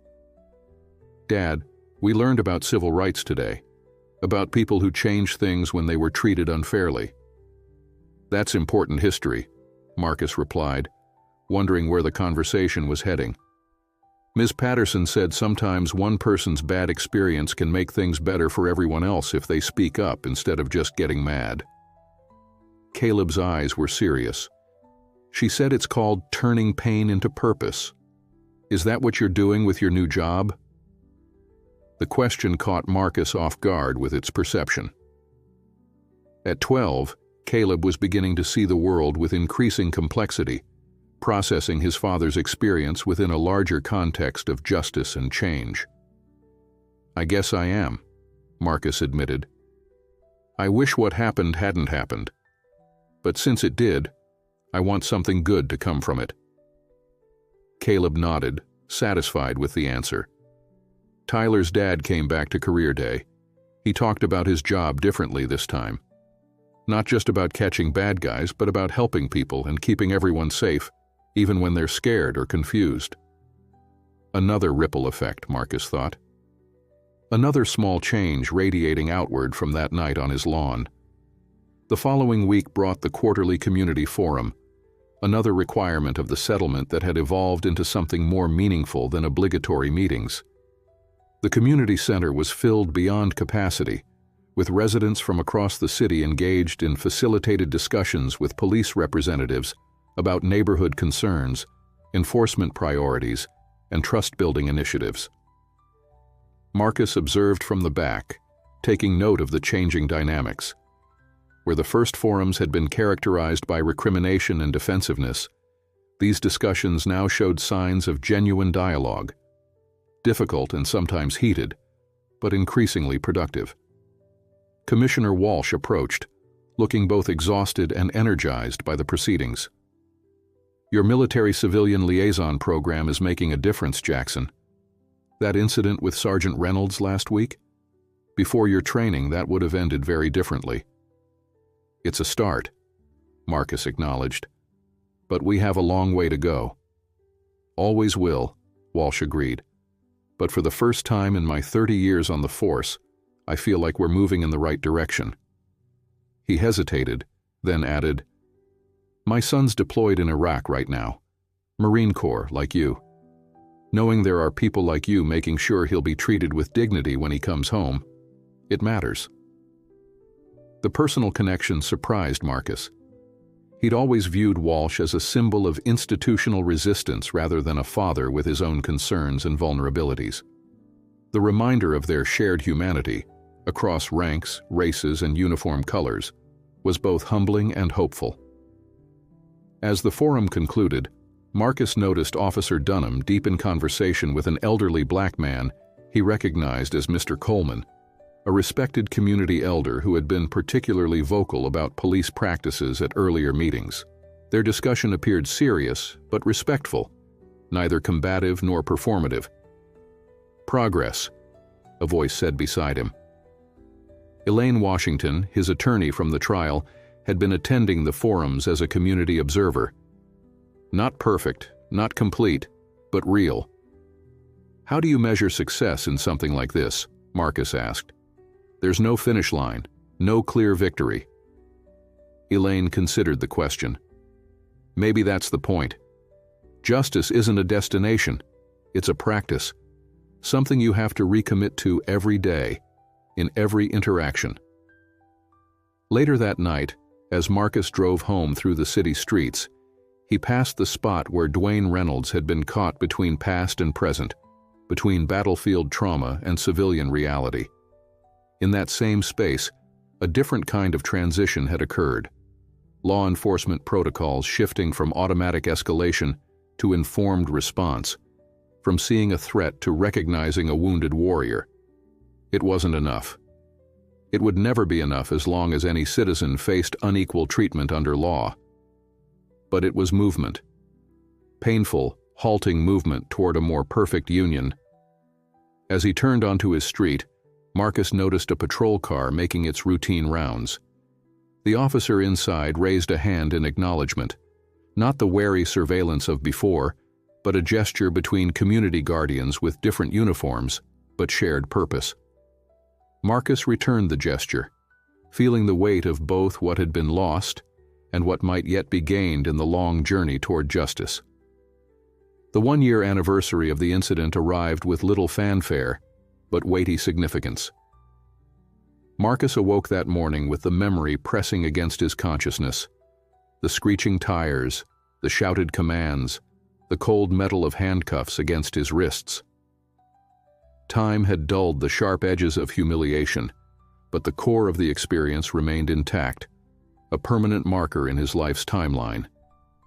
"Dad, we learned about civil rights today. about people who changed things when they were treated unfairly. That's important history, Marcus replied, wondering where the conversation was heading. Ms. Patterson said sometimes one person's bad experience can make things better for everyone else if they speak up instead of just getting mad. Caleb's eyes were serious. She said it's called turning pain into purpose. Is that what you're doing with your new job? The question caught Marcus off guard with its perception. At 12, Caleb was beginning to see the world with increasing complexity, processing his father's experience within a larger context of justice and change. I guess I am, Marcus admitted. I wish what happened hadn't happened. But since it did, I want something good to come from it. Caleb nodded, satisfied with the answer. Tyler's dad came back to career day. He talked about his job differently this time. Not just about catching bad guys, but about helping people and keeping everyone safe, even when they're scared or confused. Another ripple effect, Marcus thought. Another small change radiating outward from that night on his lawn. The following week brought the quarterly community forum, another requirement of the settlement that had evolved into something more meaningful than obligatory meetings. The community center was filled beyond capacity, with residents from across the city engaged in facilitated discussions with police representatives about neighborhood concerns, enforcement priorities, and trust-building initiatives. Marcus observed from the back, taking note of the changing dynamics. Where the first forums had been characterized by recrimination and defensiveness, these discussions now showed signs of genuine dialogue, difficult and sometimes heated, but increasingly productive. Commissioner Walsh approached, looking both exhausted and energized by the proceedings. Your military-civilian liaison program is making a difference, Jackson. That incident with Sergeant Reynolds last week? Before your training, that would have ended very differently. It's a start, Marcus acknowledged, but we have a long way to go. Always will, Walsh agreed, but for the first time in my 30 years on the force, I feel like we're moving in the right direction. He hesitated, then added, My son's deployed in Iraq right now. Marine Corps, like you. Knowing there are people like you making sure he'll be treated with dignity when he comes home, it matters. The personal connection surprised Marcus. He'd always viewed Walsh as a symbol of institutional resistance rather than a father with his own concerns and vulnerabilities. The reminder of their shared humanity, across ranks, races, and uniform colors, was both humbling and hopeful. As the forum concluded, Marcus noticed Officer Dunham deep in conversation with an elderly black man he recognized as Mr. Coleman, a respected community elder who had been particularly vocal about police practices at earlier meetings. Their discussion appeared serious but respectful, neither combative nor performative. Progress, a voice said beside him. Elaine Washington, his attorney from the trial, had been attending the forums as a community observer. Not perfect, not complete, but real. How do you measure success in something like this? Marcus asked. There's no finish line, no clear victory. Elaine considered the question. Maybe that's the point. Justice isn't a destination, it's a practice, something you have to recommit to every day, in every interaction. Later that night, as Marcus drove home through the city streets, he passed the spot where Dwayne Reynolds had been caught between past and present, between battlefield trauma and civilian reality. In that same space, a different kind of transition had occurred. Law enforcement protocols shifting from automatic escalation to informed response, from seeing a threat to recognizing a wounded warrior. It wasn't enough. It would never be enough as long as any citizen faced unequal treatment under law. But it was movement. Painful, halting movement toward a more perfect union. As he turned onto his street, Marcus noticed a patrol car making its routine rounds. The officer inside raised a hand in acknowledgement, not the wary surveillance of before, but a gesture between community guardians with different uniforms, but shared purpose. Marcus returned the gesture, feeling the weight of both what had been lost and what might yet be gained in the long journey toward justice. The one-year anniversary of the incident arrived with little fanfare, but weighty significance. Marcus awoke that morning with the memory pressing against his consciousness. The screeching tires, the shouted commands, the cold metal of handcuffs against his wrists. Time had dulled the sharp edges of humiliation, but the core of the experience remained intact, a permanent marker in his life's timeline,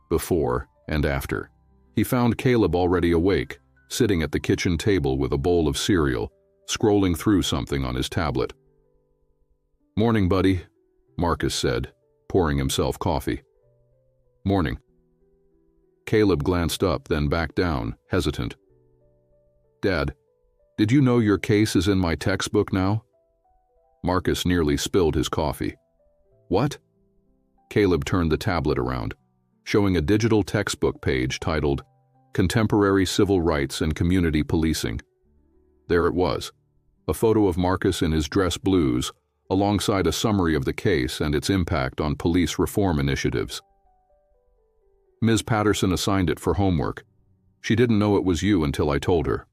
before and after. He found Caleb already awake, sitting at the kitchen table with a bowl of cereal, scrolling through something on his tablet. "Morning, buddy," Marcus said, pouring himself coffee. "Morning." Caleb glanced up, then back down, hesitant. "Dad, did you know your case is in my textbook now?" Marcus nearly spilled his coffee. "What?" Caleb turned the tablet around, showing a digital textbook page titled Contemporary Civil Rights and Community Policing. There it was, a photo of Marcus in his dress blues, alongside a summary of the case and its impact on police reform initiatives. "Ms. Patterson assigned it for homework. She didn't know it was you until I told her."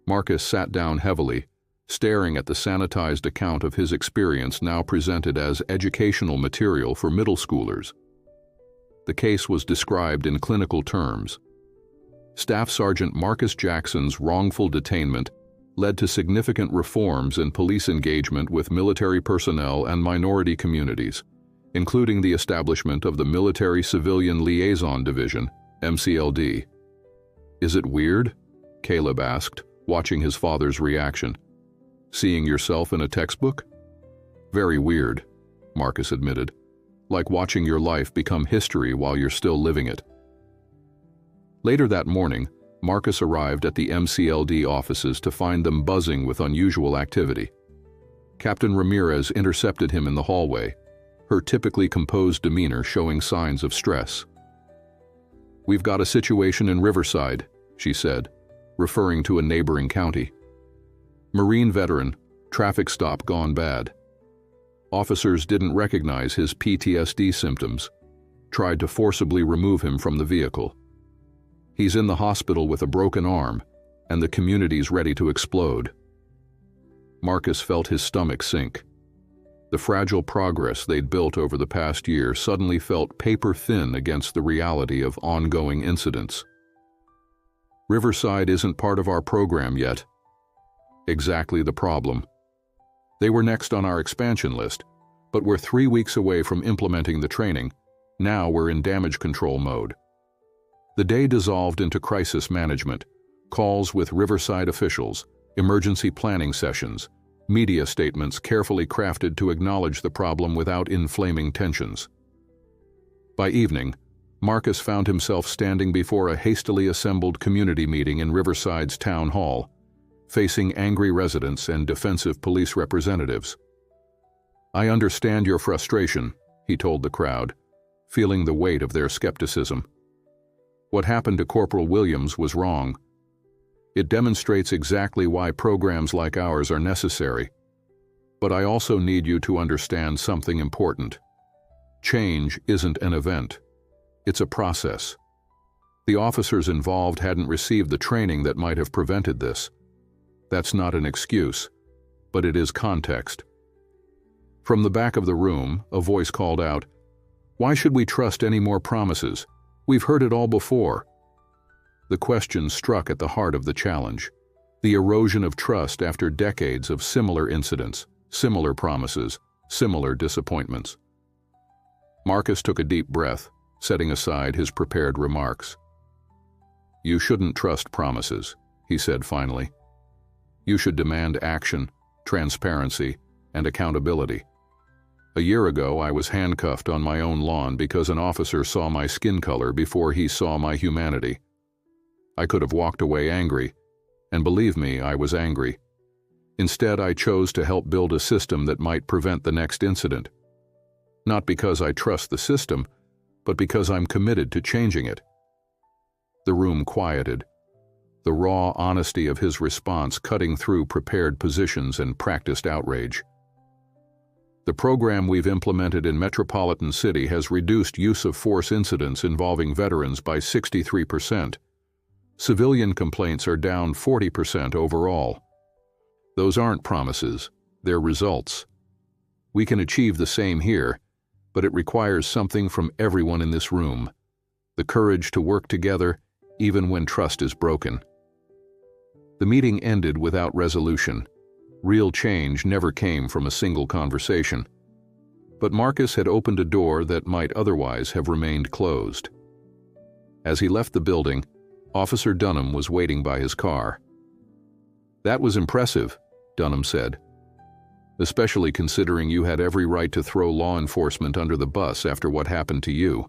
Marcus sat down heavily, staring at the sanitized account of his experience now presented as educational material for middle schoolers. The case was described in clinical terms. Staff Sergeant Marcus Jackson's wrongful detainment led to significant reforms in police engagement with military personnel and minority communities, including the establishment of the Military Civilian Liaison Division, MCLD. "Is it weird?" Caleb asked, watching his father's reaction. "Seeing yourself in a textbook?" "Very weird," Marcus admitted. "Like watching your life become history while you're still living it." Later that morning, Marcus arrived at the MCLD offices to find them buzzing with unusual activity. Captain Ramirez intercepted him in the hallway, her typically composed demeanor showing signs of stress. "We've got a situation in Riverside," she said, referring to a neighboring county. "Marine veteran, traffic stop gone bad. Officers didn't recognize his PTSD symptoms, tried to forcibly remove him from the vehicle. He's in the hospital with a broken arm, and the community's ready to explode." Marcus felt his stomach sink. The fragile progress they'd built over the past year suddenly felt paper-thin against the reality of ongoing incidents. "Riverside isn't part of our program yet." Exactly the problem. They were next on our expansion list, but we're 3 weeks away from implementing the training. Now we're in damage control mode. The day dissolved into crisis management, calls with Riverside officials, emergency planning sessions, media statements carefully crafted to acknowledge the problem without inflaming tensions. By evening, Marcus found himself standing before a hastily assembled community meeting in Riverside's town hall, facing angry residents and defensive police representatives. "I understand your frustration," he told the crowd, feeling the weight of their skepticism. "What happened to Corporal Williams was wrong. It demonstrates exactly why programs like ours are necessary. But I also need you to understand something important. Change isn't an event. It's a process. The officers involved hadn't received the training that might have prevented this. That's not an excuse, but it is context." From the back of the room, a voice called out, "Why should we trust any more promises? We've heard it all before." The question struck at the heart of the challenge, the erosion of trust after decades of similar incidents, similar promises, similar disappointments. Marcus took a deep breath, setting aside his prepared remarks. "You shouldn't trust promises," he said finally. "You should demand action, transparency, and accountability. A year ago, I was handcuffed on my own lawn because an officer saw my skin color before he saw my humanity. I could have walked away angry, and believe me, I was angry. Instead, I chose to help build a system that might prevent the next incident. Not because I trust the system, but because I'm committed to changing it." The room quieted. the raw honesty of his response cutting through prepared positions and practiced outrage. The program we've implemented in Metropolitan City has reduced use of force incidents involving veterans by 63%. Civilian complaints are down 40% overall. Those aren't promises, they're results. We can achieve the same here, but it requires something from everyone in this room: the courage to work together even when trust is broken. The meeting ended without resolution. Real change never came from a single conversation. But Marcus had opened a door that might otherwise have remained closed. As he left the building, Officer Dunham was waiting by his car. "That was impressive," Dunham said, "especially considering you had every right to throw law enforcement under the bus after what happened to you."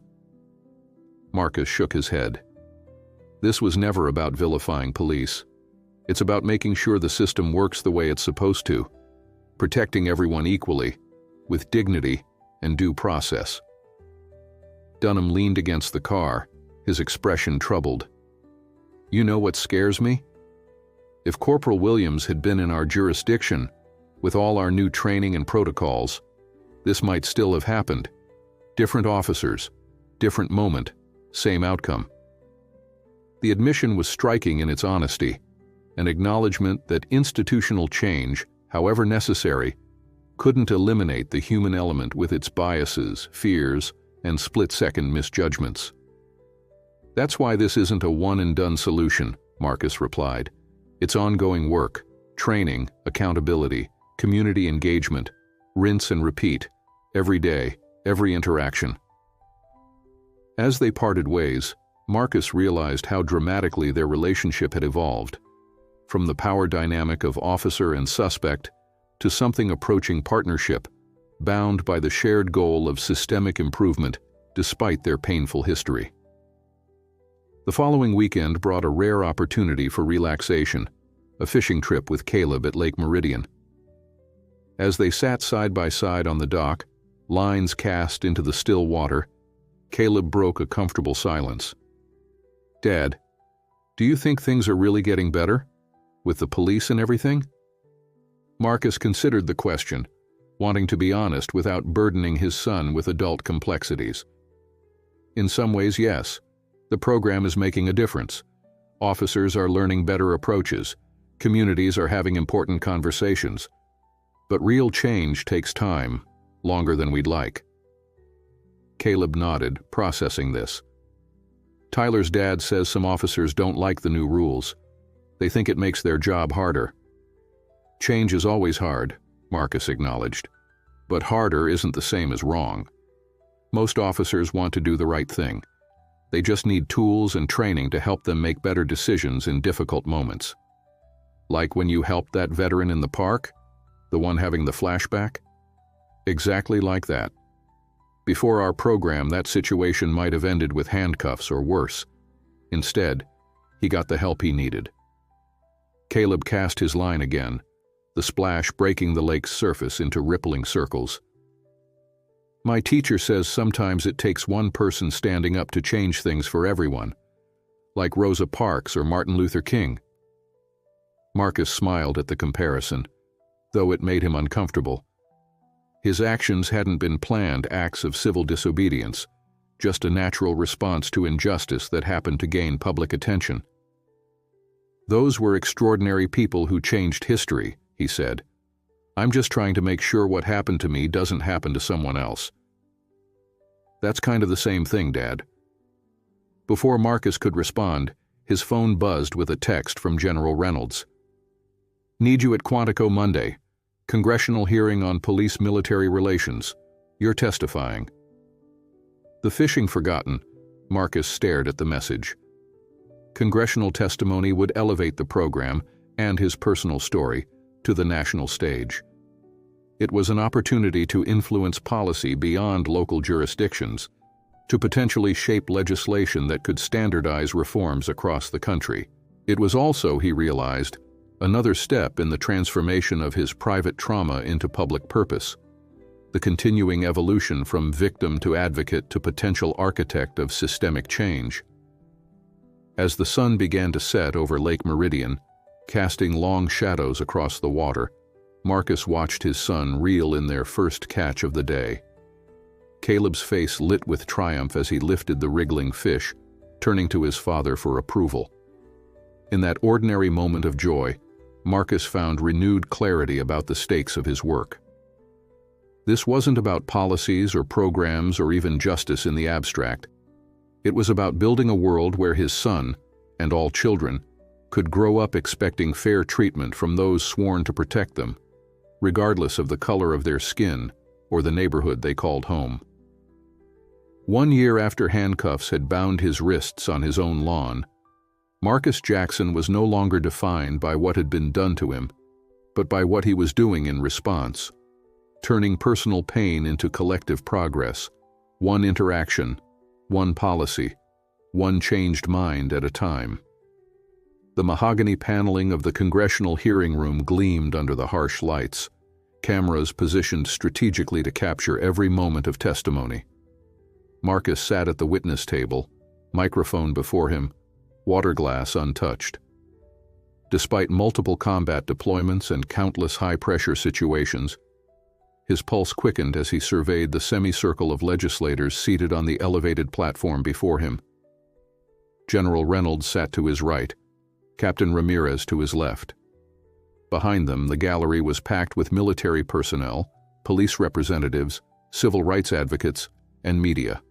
Marcus shook his head. This was never about vilifying police. It's about making sure the system works the way it's supposed to, protecting everyone equally, with dignity and due process. Dunham leaned against the car, his expression troubled. "You know what scares me? If Corporal Williams had been in our jurisdiction, with all our new training and protocols, this might still have happened. Different officers, different moment, same outcome." The admission was striking in its honesty, an acknowledgement that institutional change, however necessary, couldn't eliminate the human element with its biases, fears, and split-second misjudgments. "That's why this isn't a one-and-done solution," Marcus replied. "It's ongoing work, training, accountability, community engagement, rinse and repeat, every day, every interaction." As they parted ways, Marcus realized how dramatically their relationship had evolved, from the power dynamic of officer and suspect to something approaching partnership, bound by the shared goal of systemic improvement despite their painful history. The following weekend brought a rare opportunity for relaxation, a fishing trip with Caleb at Lake Meridian. As they sat side by side on the dock, lines cast into the still water, Caleb broke a comfortable silence. "Dad, do you think things are really getting better? With the police and everything?" Marcus considered the question, wanting to be honest without burdening his son with adult complexities. "In some ways, yes. The program is making a difference. Officers are learning better approaches. Communities are having important conversations. But real change takes time, longer than we'd like." Caleb nodded, processing this. "Tyler's dad says some officers don't like the new rules. They think it makes their job harder." "Change is always hard," Marcus acknowledged. "But harder isn't the same as wrong. Most officers want to do the right thing. They just need tools and training to help them make better decisions in difficult moments. Like when you helped that veteran in the park, the one having the flashback? Exactly like that. Before our program, that situation might have ended with handcuffs or worse. Instead, he got the help he needed." Caleb cast his line again, the splash breaking the lake's surface into rippling circles. "My teacher says sometimes it takes one person standing up to change things for everyone, like Rosa Parks or Martin Luther King." Marcus smiled at the comparison, though it made him uncomfortable. His actions hadn't been planned acts of civil disobedience, just a natural response to injustice that happened to gain public attention. "Those were extraordinary people who changed history," he said. "I'm just trying to make sure what happened to me doesn't happen to someone else." "That's kind of the same thing, Dad." Before Marcus could respond, his phone buzzed with a text from General Reynolds. "Need you at Quantico Monday. Congressional hearing on police-military relations. You're testifying." The fishing forgotten, Marcus stared at the message. Congressional testimony would elevate the program and his personal story to the national stage. It was an opportunity to influence policy beyond local jurisdictions, to potentially shape legislation that could standardize reforms across the country. It was also, he realized, another step in the transformation of his private trauma into public purpose, the continuing evolution from victim to advocate to potential architect of systemic change. As the sun began to set over Lake Meridian, casting long shadows across the water, Marcus watched his son reel in their first catch of the day. Caleb's face lit with triumph as he lifted the wriggling fish, turning to his father for approval. In that ordinary moment of joy, Marcus found renewed clarity about the stakes of his work. This wasn't about policies or programs or even justice in the abstract. It was about building a world where his son, and all children, could grow up expecting fair treatment from those sworn to protect them, regardless of the color of their skin or the neighborhood they called home. 1 year after handcuffs had bound his wrists on his own lawn, Marcus Jackson was no longer defined by what had been done to him, but by what he was doing in response, turning personal pain into collective progress, one interaction, one policy, one changed mind at a time. The mahogany paneling of the congressional hearing room gleamed under the harsh lights, cameras positioned strategically to capture every moment of testimony. Marcus sat at the witness table, microphone before him, water glass untouched. Despite multiple combat deployments and countless high-pressure situations, his pulse quickened as he surveyed the semicircle of legislators seated on the elevated platform before him. General Reynolds sat to his right, Captain Ramirez to his left. Behind them, the gallery was packed with military personnel, police representatives, civil rights advocates, and media.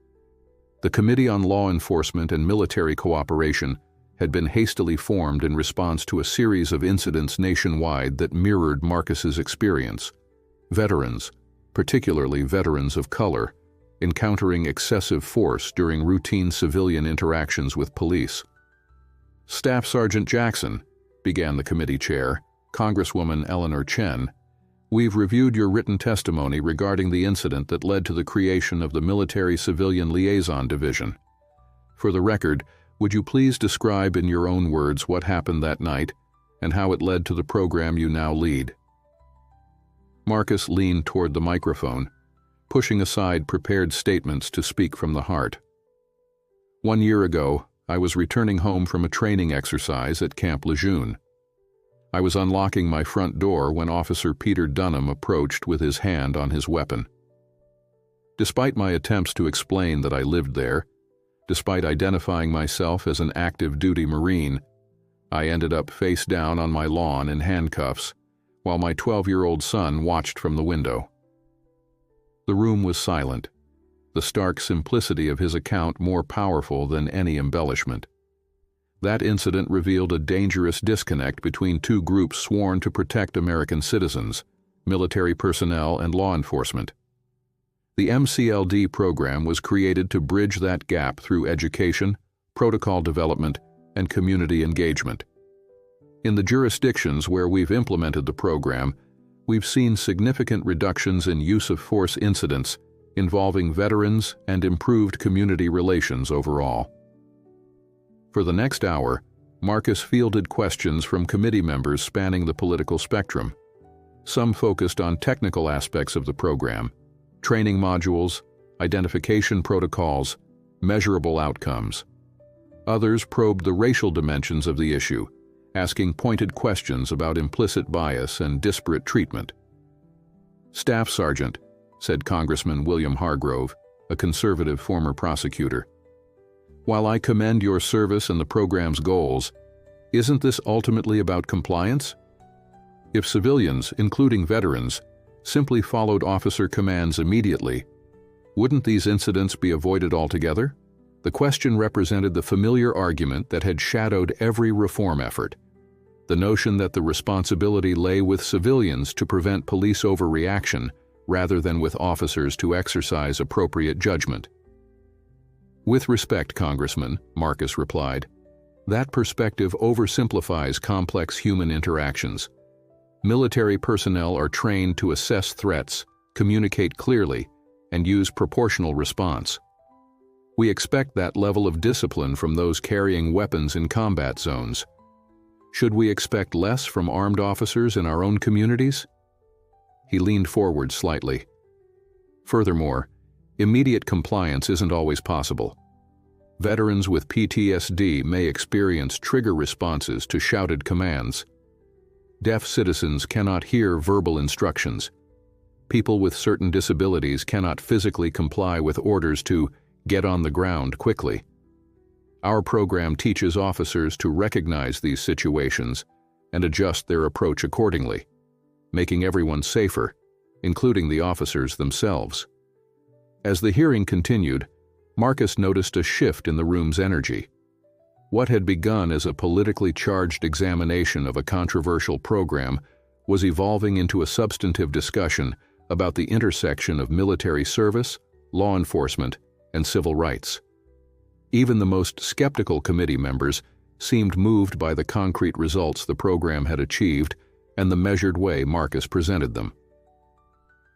The Committee on Law Enforcement and Military Cooperation had been hastily formed in response to a series of incidents nationwide that mirrored Marcus's experience. Veterans, particularly veterans of color, encountering excessive force during routine civilian interactions with police. Staff Sergeant Jackson, began the committee chair, Congresswoman Eleanor Chen, we've reviewed your written testimony regarding the incident that led to the creation of the Military-Civilian Liaison Division. For the record, would you please describe in your own words what happened that night and how it led to the program you now lead? Marcus leaned toward the microphone, pushing aside prepared statements to speak from the heart. 1 year ago, I was returning home from a training exercise at Camp Lejeune. I was unlocking my front door when Officer Peter Dunham approached with his hand on his weapon. Despite my attempts to explain that I lived there, despite identifying myself as an active duty Marine, I ended up face down on my lawn in handcuffs, while my 12-year-old son watched from the window. The room was silent, the stark simplicity of his account more powerful than any embellishment. That incident revealed a dangerous disconnect between two groups sworn to protect American citizens, military personnel and law enforcement. The MCLD program was created to bridge that gap through education, protocol development, and community engagement. In the jurisdictions where we've implemented the program, we've seen significant reductions in use of force incidents involving veterans and improved community relations overall. For the next hour, Marcus fielded questions from committee members spanning the political spectrum. Some focused on technical aspects of the program, training modules, identification protocols, measurable outcomes. Others probed the racial dimensions of the issue, asking pointed questions about implicit bias and disparate treatment. Staff Sergeant, said Congressman William Hargrove, a conservative former prosecutor, while I commend your service and the program's goals, isn't this ultimately about compliance? If civilians, including veterans, simply followed officer commands immediately, wouldn't these incidents be avoided altogether? The question represented the familiar argument that had shadowed every reform effort, the notion that the responsibility lay with civilians to prevent police overreaction rather than with officers to exercise appropriate judgment. With respect, Congressman, Marcus replied, that perspective oversimplifies complex human interactions. Military personnel are trained to assess threats, communicate clearly, and use proportional response. We expect that level of discipline from those carrying weapons in combat zones. Should we expect less from armed officers in our own communities? He leaned forward slightly. Furthermore, immediate compliance isn't always possible. Veterans with PTSD may experience trigger responses to shouted commands. Deaf citizens cannot hear verbal instructions. People with certain disabilities cannot physically comply with orders to get on the ground quickly. Our program teaches officers to recognize these situations and adjust their approach accordingly, making everyone safer, including the officers themselves. As the hearing continued, Marcus noticed a shift in the room's energy. What had begun as a politically charged examination of a controversial program was evolving into a substantive discussion about the intersection of military service, law enforcement, and civil rights. Even the most skeptical committee members seemed moved by the concrete results the program had achieved and the measured way Marcus presented them.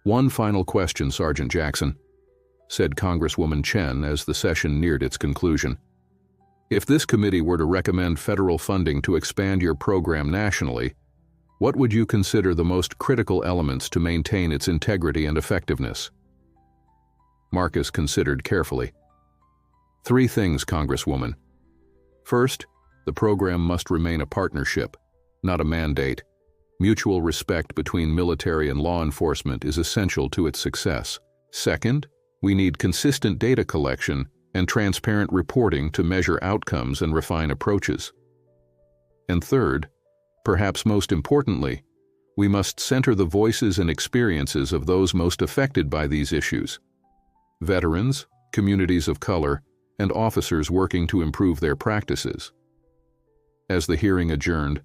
"One final question, Sergeant Jackson," said Congresswoman Chen as the session neared its conclusion. "If this committee were to recommend federal funding to expand your program nationally, what would you consider the most critical elements to maintain its integrity and effectiveness?" Marcus considered carefully. "Three things, Congresswoman. First, the program must remain a partnership, not a mandate. Mutual respect between military and law enforcement is essential to its success. Second, we need consistent data collection and transparent reporting to measure outcomes and refine approaches. And third, perhaps most importantly, we must center the voices and experiences of those most affected by these issues: veterans, communities of color, and officers working to improve their practices." As the hearing adjourned,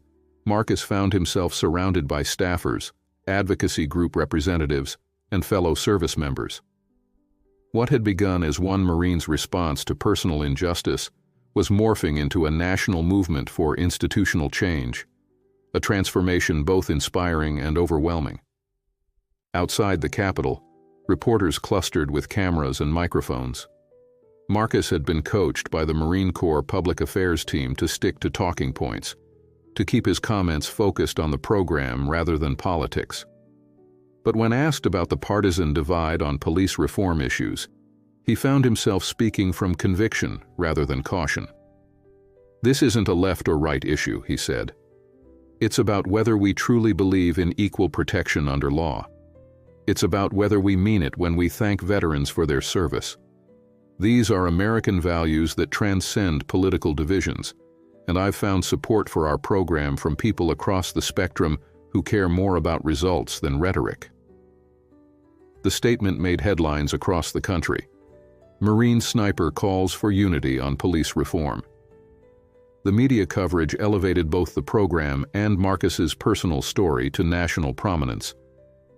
Marcus found himself surrounded by staffers, advocacy group representatives, and fellow service members. What had begun as one Marine's response to personal injustice was morphing into a national movement for institutional change, a transformation both inspiring and overwhelming. Outside the Capitol, reporters clustered with cameras and microphones. Marcus had been coached by the Marine Corps Public Affairs team to stick to talking points, to keep his comments focused on the program rather than politics. But when asked about the partisan divide on police reform issues, he found himself speaking from conviction rather than caution. "This isn't a left or right issue," he said. "It's about whether we truly believe in equal protection under law. It's about whether we mean it when we thank veterans for their service. These are American values that transcend political divisions, and I've found support for our program from people across the spectrum who care more about results than rhetoric." The statement made headlines across the country. Marine sniper calls for unity on police reform. The media coverage elevated both the program and Marcus's personal story to national prominence,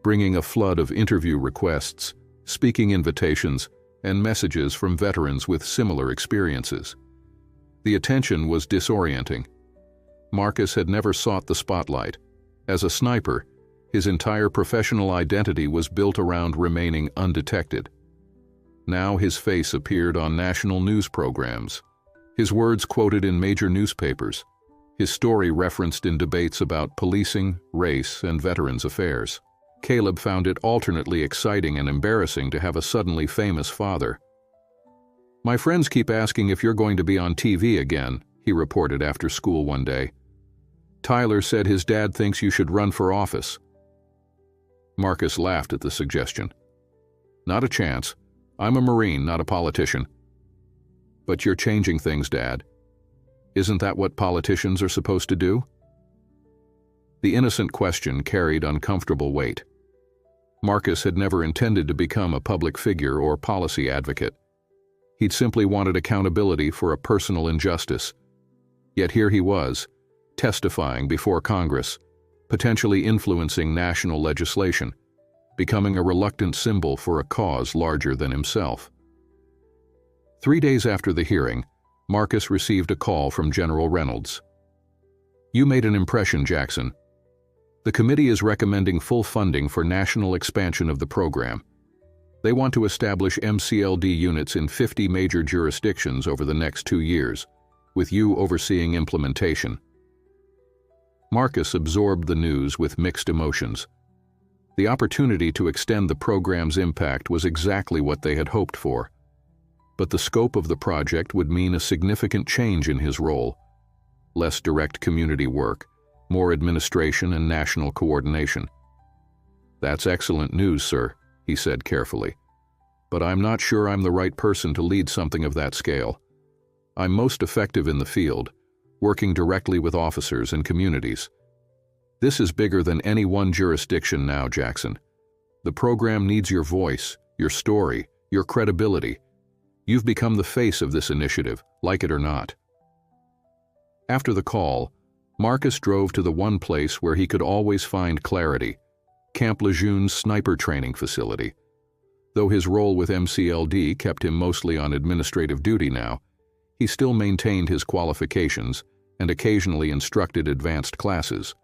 bringing a flood of interview requests, speaking invitations, and messages from veterans with similar experiences. The attention was disorienting. Marcus had never sought the spotlight. As a sniper, his entire professional identity was built around remaining undetected. Now his face appeared on national news programs, his words quoted in major newspapers, his story referenced in debates about policing, race, and veterans affairs. Caleb found it alternately exciting and embarrassing to have a suddenly famous father. "My friends keep asking if you're going to be on TV again," he reported after school one day. "Tyler said his dad thinks you should run for office." Marcus laughed at the suggestion. "Not a chance. I'm a Marine, not a politician." "But you're changing things, Dad. Isn't that what politicians are supposed to do?" The innocent question carried uncomfortable weight. Marcus had never intended to become a public figure or policy advocate. He'd simply wanted accountability for a personal injustice. Yet here he was, testifying before Congress, potentially influencing national legislation, becoming a reluctant symbol for a cause larger than himself. 3 days after the hearing, Marcus received a call from General Reynolds. "You made an impression, Jackson. The committee is recommending full funding for national expansion of the program. They want to establish MCLD units in 50 major jurisdictions over the next 2 years, with you overseeing implementation." Marcus absorbed the news with mixed emotions. The opportunity to extend the program's impact was exactly what they had hoped for. But the scope of the project would mean a significant change in his role. Less direct community work, more administration and national coordination. "That's excellent news, sir," he said carefully. "But I'm not sure I'm the right person to lead something of that scale. I'm most effective in the field, working directly with officers and communities. This is bigger than any one jurisdiction now, Jackson. The program needs your voice, your story, your credibility. You've become the face of this initiative, like it or not." After the call, Marcus drove to the one place where he could always find clarity, Camp Lejeune's sniper training facility. Though his role with MCLD kept him mostly on administrative duty now, he still maintained his qualifications and occasionally instructed advanced classes.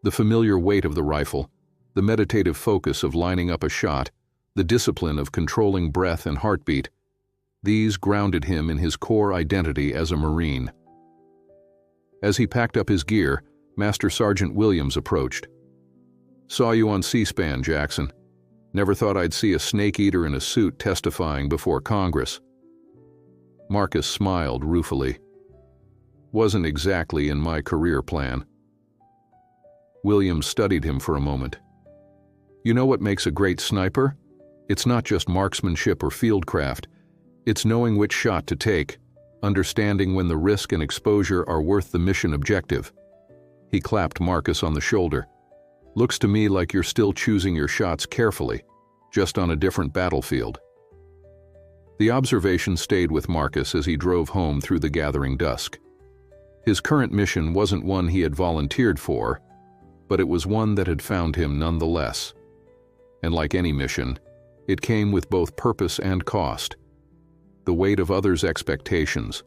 The familiar weight of the rifle, the meditative focus of lining up a shot, the discipline of controlling breath and heartbeat, these grounded him in his core identity as a Marine. As he packed up his gear, Master Sergeant Williams approached. "Saw you on C-SPAN, Jackson. Never thought I'd see a snake-eater in a suit testifying before Congress." Marcus smiled ruefully. "Wasn't exactly in my career plan." Williams studied him for a moment. "You know what makes a great sniper? It's not just marksmanship or fieldcraft. It's knowing which shot to take, understanding when the risk and exposure are worth the mission objective." He clapped Marcus on the shoulder. "Looks to me like you're still choosing your shots carefully, just on a different battlefield." The observation stayed with Marcus as he drove home through the gathering dusk. His current mission wasn't one he had volunteered for, but it was one that had found him nonetheless. And like any mission, it came with both purpose and cost. The weight of others' expectations,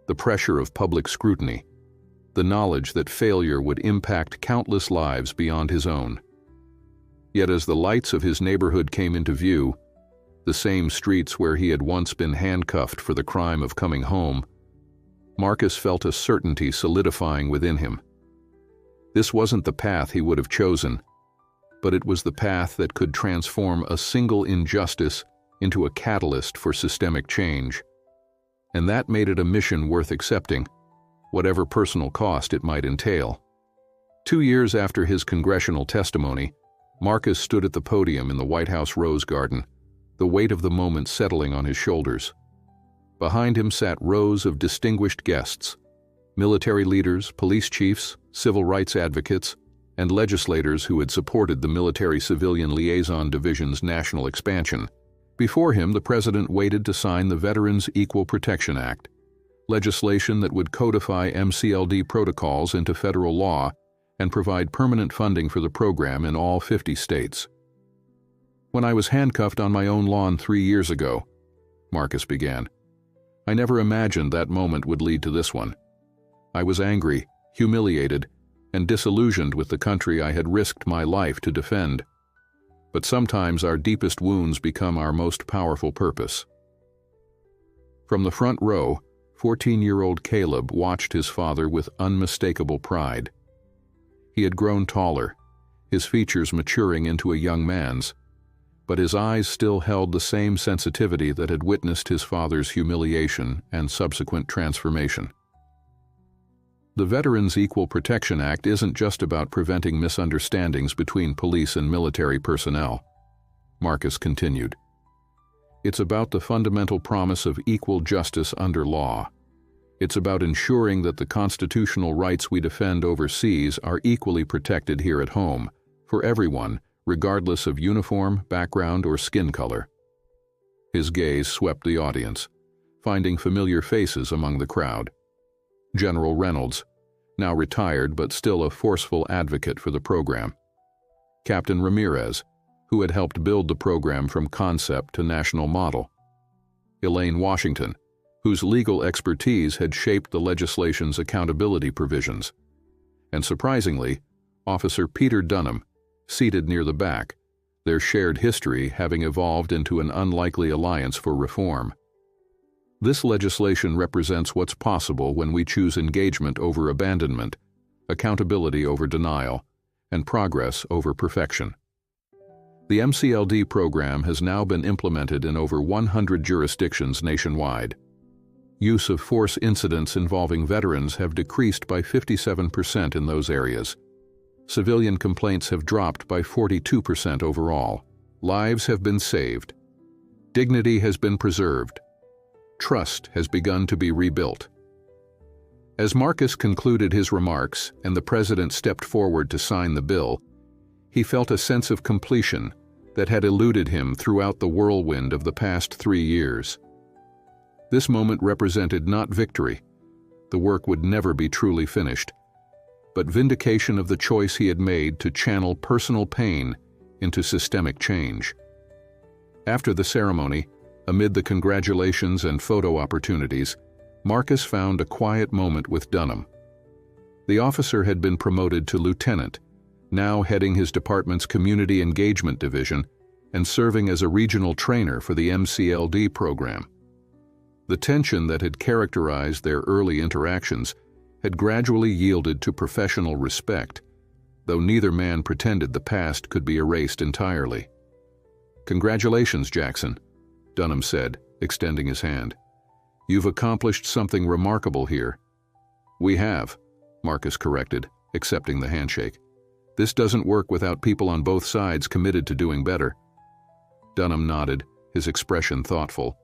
the pressure of public scrutiny, the knowledge that failure would impact countless lives beyond his own. Yet as the lights of his neighborhood came into view, the same streets where he had once been handcuffed for the crime of coming home, Marcus felt a certainty solidifying within him. This wasn't the path he would have chosen, but it was the path that could transform a single injustice into a catalyst for systemic change. And that made it a mission worth accepting, whatever personal cost it might entail. 2 years after his congressional testimony, Marcus stood at the podium in the White House Rose Garden, the weight of the moment settling on his shoulders. Behind him sat rows of distinguished guests, military leaders, police chiefs, civil rights advocates, and legislators who had supported the Military-Civilian Liaison Division's national expansion. Before him, the president waited to sign the Veterans Equal Protection Act, legislation that would codify MCLD protocols into federal law and provide permanent funding for the program in all 50 states. "When I was handcuffed on my own lawn 3 years ago," Marcus began, "I never imagined that moment would lead to this one. I was angry, humiliated, and disillusioned with the country I had risked my life to defend. But sometimes our deepest wounds become our most powerful purpose." From the front row, 14-year-old Caleb watched his father with unmistakable pride. He had grown taller, his features maturing into a young man's, but his eyes still held the same sensitivity that had witnessed his father's humiliation and subsequent transformation. The Veterans Equal Protection Act isn't just about preventing misunderstandings between police and military personnel, Marcus continued. It's about the fundamental promise of equal justice under law. It's about ensuring that the constitutional rights we defend overseas are equally protected here at home, for everyone, regardless of uniform, background, or skin color. His gaze swept the audience, finding familiar faces among the crowd. General Reynolds, now retired but still a forceful advocate for the program. Captain Ramirez, who had helped build the program from concept to national model. Elaine Washington, whose legal expertise had shaped the legislation's accountability provisions. And surprisingly, Officer Peter Dunham, seated near the back, their shared history having evolved into an unlikely alliance for reform. This legislation represents what's possible when we choose engagement over abandonment, accountability over denial, and progress over perfection. The MCLD program has now been implemented in over 100 jurisdictions nationwide. Use of force incidents involving veterans have decreased by 57% in those areas. Civilian complaints have dropped by 42% overall. Lives have been saved. Dignity has been preserved. Trust has begun to be rebuilt. As Marcus concluded his remarks and the President stepped forward to sign the bill, he felt a sense of completion that had eluded him throughout the whirlwind of the past 3 years. This moment represented not victory, the work would never be truly finished, but vindication of the choice he had made to channel personal pain into systemic change. After the ceremony, amid the congratulations and photo opportunities, Marcus found a quiet moment with Dunham. The officer had been promoted to lieutenant, now heading his department's Community Engagement Division and serving as a regional trainer for the MCLD program. The tension that had characterized their early interactions had gradually yielded to professional respect, though neither man pretended the past could be erased entirely. "Congratulations, Jackson," Dunham said, extending his hand. "You've accomplished something remarkable here." "We have," Marcus corrected, accepting the handshake. "This doesn't work without people on both sides committed to doing better." Dunham nodded, his expression thoughtful.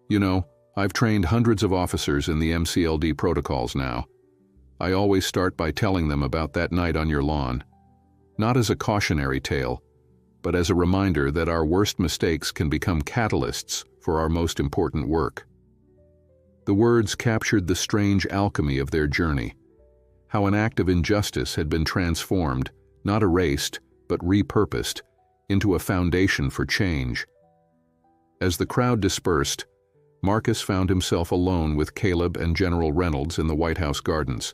"You know, I've trained hundreds of officers in the MCLD protocols now. I always start by telling them about that night on your lawn. Not as a cautionary tale, but as a reminder that our worst mistakes can become catalysts for our most important work." The words captured the strange alchemy of their journey, how an act of injustice had been transformed, not erased, but repurposed, into a foundation for change. As the crowd dispersed, Marcus found himself alone with Caleb and General Reynolds in the White House gardens.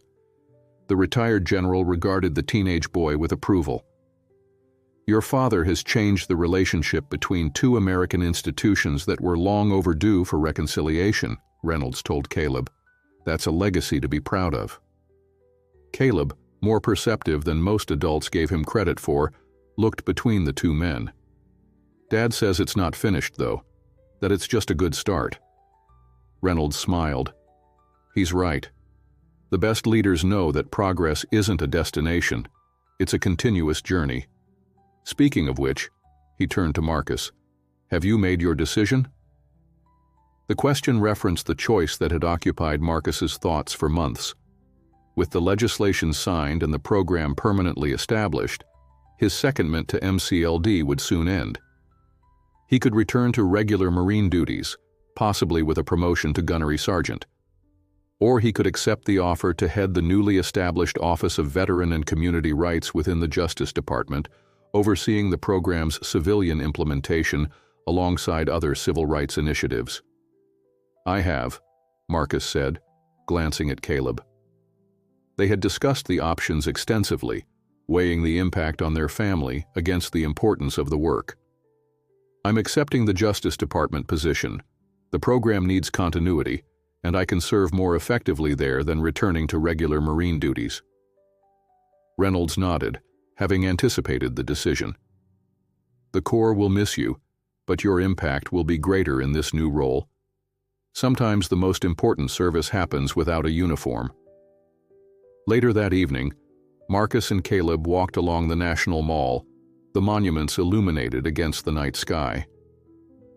The retired general regarded the teenage boy with approval. "Your father has changed the relationship between two American institutions that were long overdue for reconciliation," Reynolds told Caleb. "That's a legacy to be proud of." Caleb, more perceptive than most adults gave him credit for, looked between the two men. "Dad says it's not finished, though, that it's just a good start." Reynolds smiled. "He's right. The best leaders know that progress isn't a destination, it's a continuous journey. Speaking of which," he turned to Marcus, "have you made your decision?" The question referenced the choice that had occupied Marcus's thoughts for months. With the legislation signed and the program permanently established, his secondment to MCLD would soon end. He could return to regular Marine duties, possibly with a promotion to gunnery sergeant. Or he could accept the offer to head the newly established Office of Veteran and Community Rights within the Justice Department, overseeing the program's civilian implementation alongside other civil rights initiatives. "I have," Marcus said, glancing at Caleb. They had discussed the options extensively, weighing the impact on their family against the importance of the work. "I'm accepting the Justice Department position. The program needs continuity, and I can serve more effectively there than returning to regular Marine duties." Reynolds nodded, having anticipated the decision. "The Corps will miss you, but your impact will be greater in this new role. Sometimes the most important service happens without a uniform." Later that evening, Marcus and Caleb walked along the National Mall, the monuments illuminated against the night sky.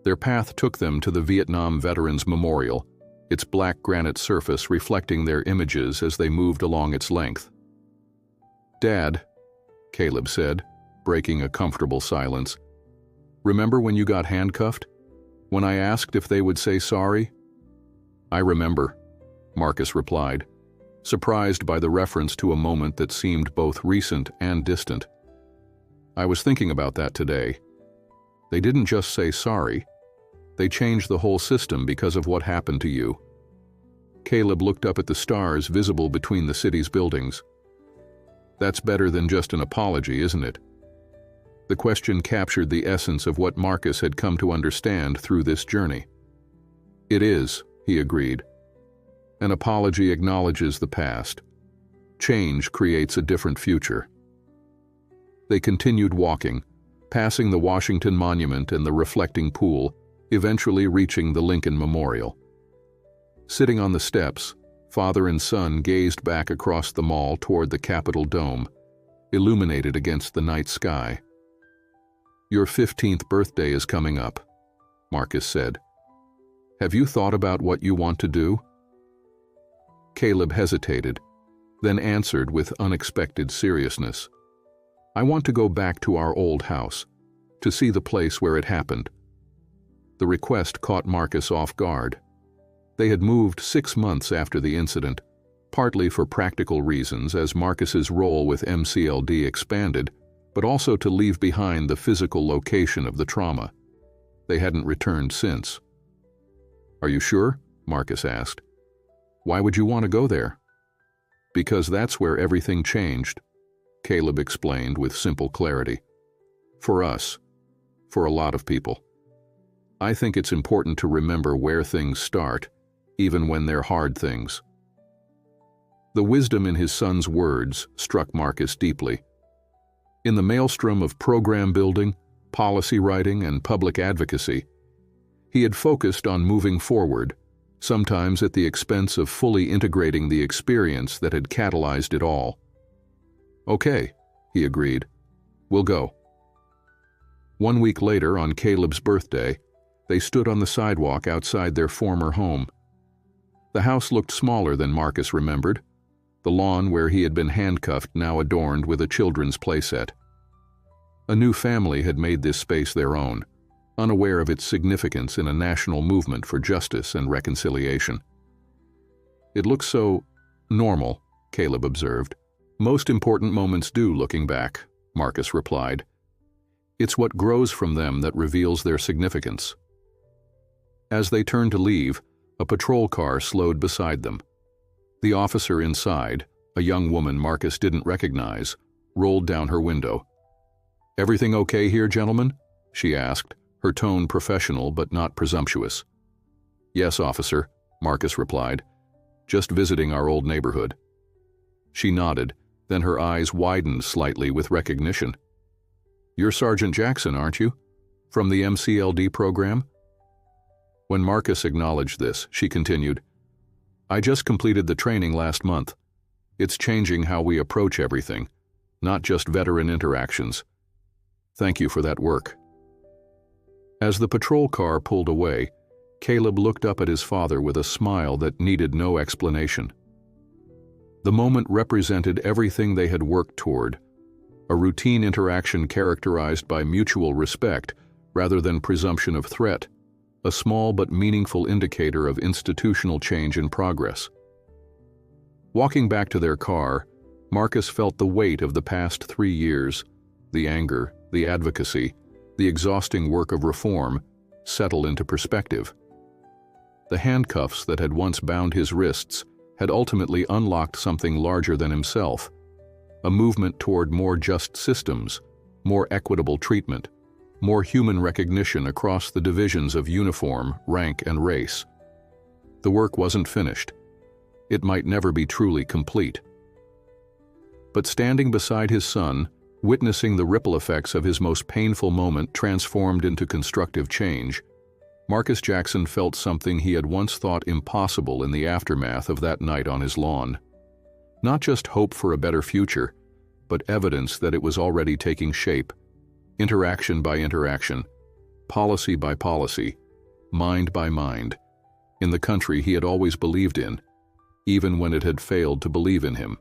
Their path took them to the Vietnam Veterans Memorial, its black granite surface reflecting their images as they moved along its length. "Dad," Caleb said, breaking a comfortable silence, "remember when you got handcuffed? When I asked if they would say sorry?" "I remember," Marcus replied, surprised by the reference to a moment that seemed both recent and distant. "I was thinking about that today. They didn't just say sorry. They changed the whole system because of what happened to you." Caleb looked up at the stars visible between the city's buildings. "That's better than just an apology, isn't it?" The question captured the essence of what Marcus had come to understand through this journey. "It is," he agreed. "An apology acknowledges the past. Change creates a different future." They continued walking, passing the Washington Monument and the reflecting pool, eventually reaching the Lincoln Memorial. Sitting on the steps, father and son gazed back across the mall toward the Capitol dome, illuminated against the night sky. "Your 15th birthday is coming up," Marcus said. "Have you thought about what you want to do?" Caleb hesitated, then answered with unexpected seriousness. "I want to go back to our old house, to see the place where it happened." The request caught Marcus off guard. They had moved 6 months after the incident, partly for practical reasons as Marcus's role with MCLD expanded, but also to leave behind the physical location of the trauma. They hadn't returned since. "Are you sure?" Marcus asked. "Why would you want to go there?" "Because that's where everything changed," Caleb explained with simple clarity. "For us, for a lot of people. I think it's important to remember where things start, even when they're hard things." The wisdom in his son's words struck Marcus deeply. In the maelstrom of program building, policy writing, and public advocacy, he had focused on moving forward, sometimes at the expense of fully integrating the experience that had catalyzed it all. "Okay," he agreed. "We'll go." 1 week later, on Caleb's birthday, they stood on the sidewalk outside their former home. The house looked smaller than Marcus remembered, the lawn where he had been handcuffed now adorned with a children's playset. A new family had made this space their own, unaware of its significance in a national movement for justice and reconciliation. "It looks so normal," Caleb observed. "Most important moments do, looking back," Marcus replied. "It's what grows from them that reveals their significance." As they turned to leave, a patrol car slowed beside them. The officer inside, a young woman Marcus didn't recognize, rolled down her window. "Everything okay here, gentlemen?" she asked, her tone professional but not presumptuous. "Yes, officer," Marcus replied. "Just visiting our old neighborhood." She nodded, then her eyes widened slightly with recognition. "You're Sergeant Jackson, aren't you? From the MCLD program?" When Marcus acknowledged this, she continued, "I just completed the training last month. It's changing how we approach everything, not just veteran interactions. Thank you for that work." As the patrol car pulled away, Caleb looked up at his father with a smile that needed no explanation. The moment represented everything they had worked toward, a routine interaction characterized by mutual respect rather than presumption of threat, a small but meaningful indicator of institutional change in progress. Walking back to their car, Marcus felt the weight of the past 3 years, the anger, the advocacy, the exhausting work of reform, settle into perspective. The handcuffs that had once bound his wrists had ultimately unlocked something larger than himself, a movement toward more just systems, more equitable treatment, more human recognition across the divisions of uniform, rank, and race. The work wasn't finished. It might never be truly complete. But standing beside his son, witnessing the ripple effects of his most painful moment transformed into constructive change, Marcus Jackson felt something he had once thought impossible in the aftermath of that night on his lawn. Not just hope for a better future, but evidence that it was already taking shape. Interaction by interaction, policy by policy, mind by mind, in the country he had always believed in, even when it had failed to believe in him.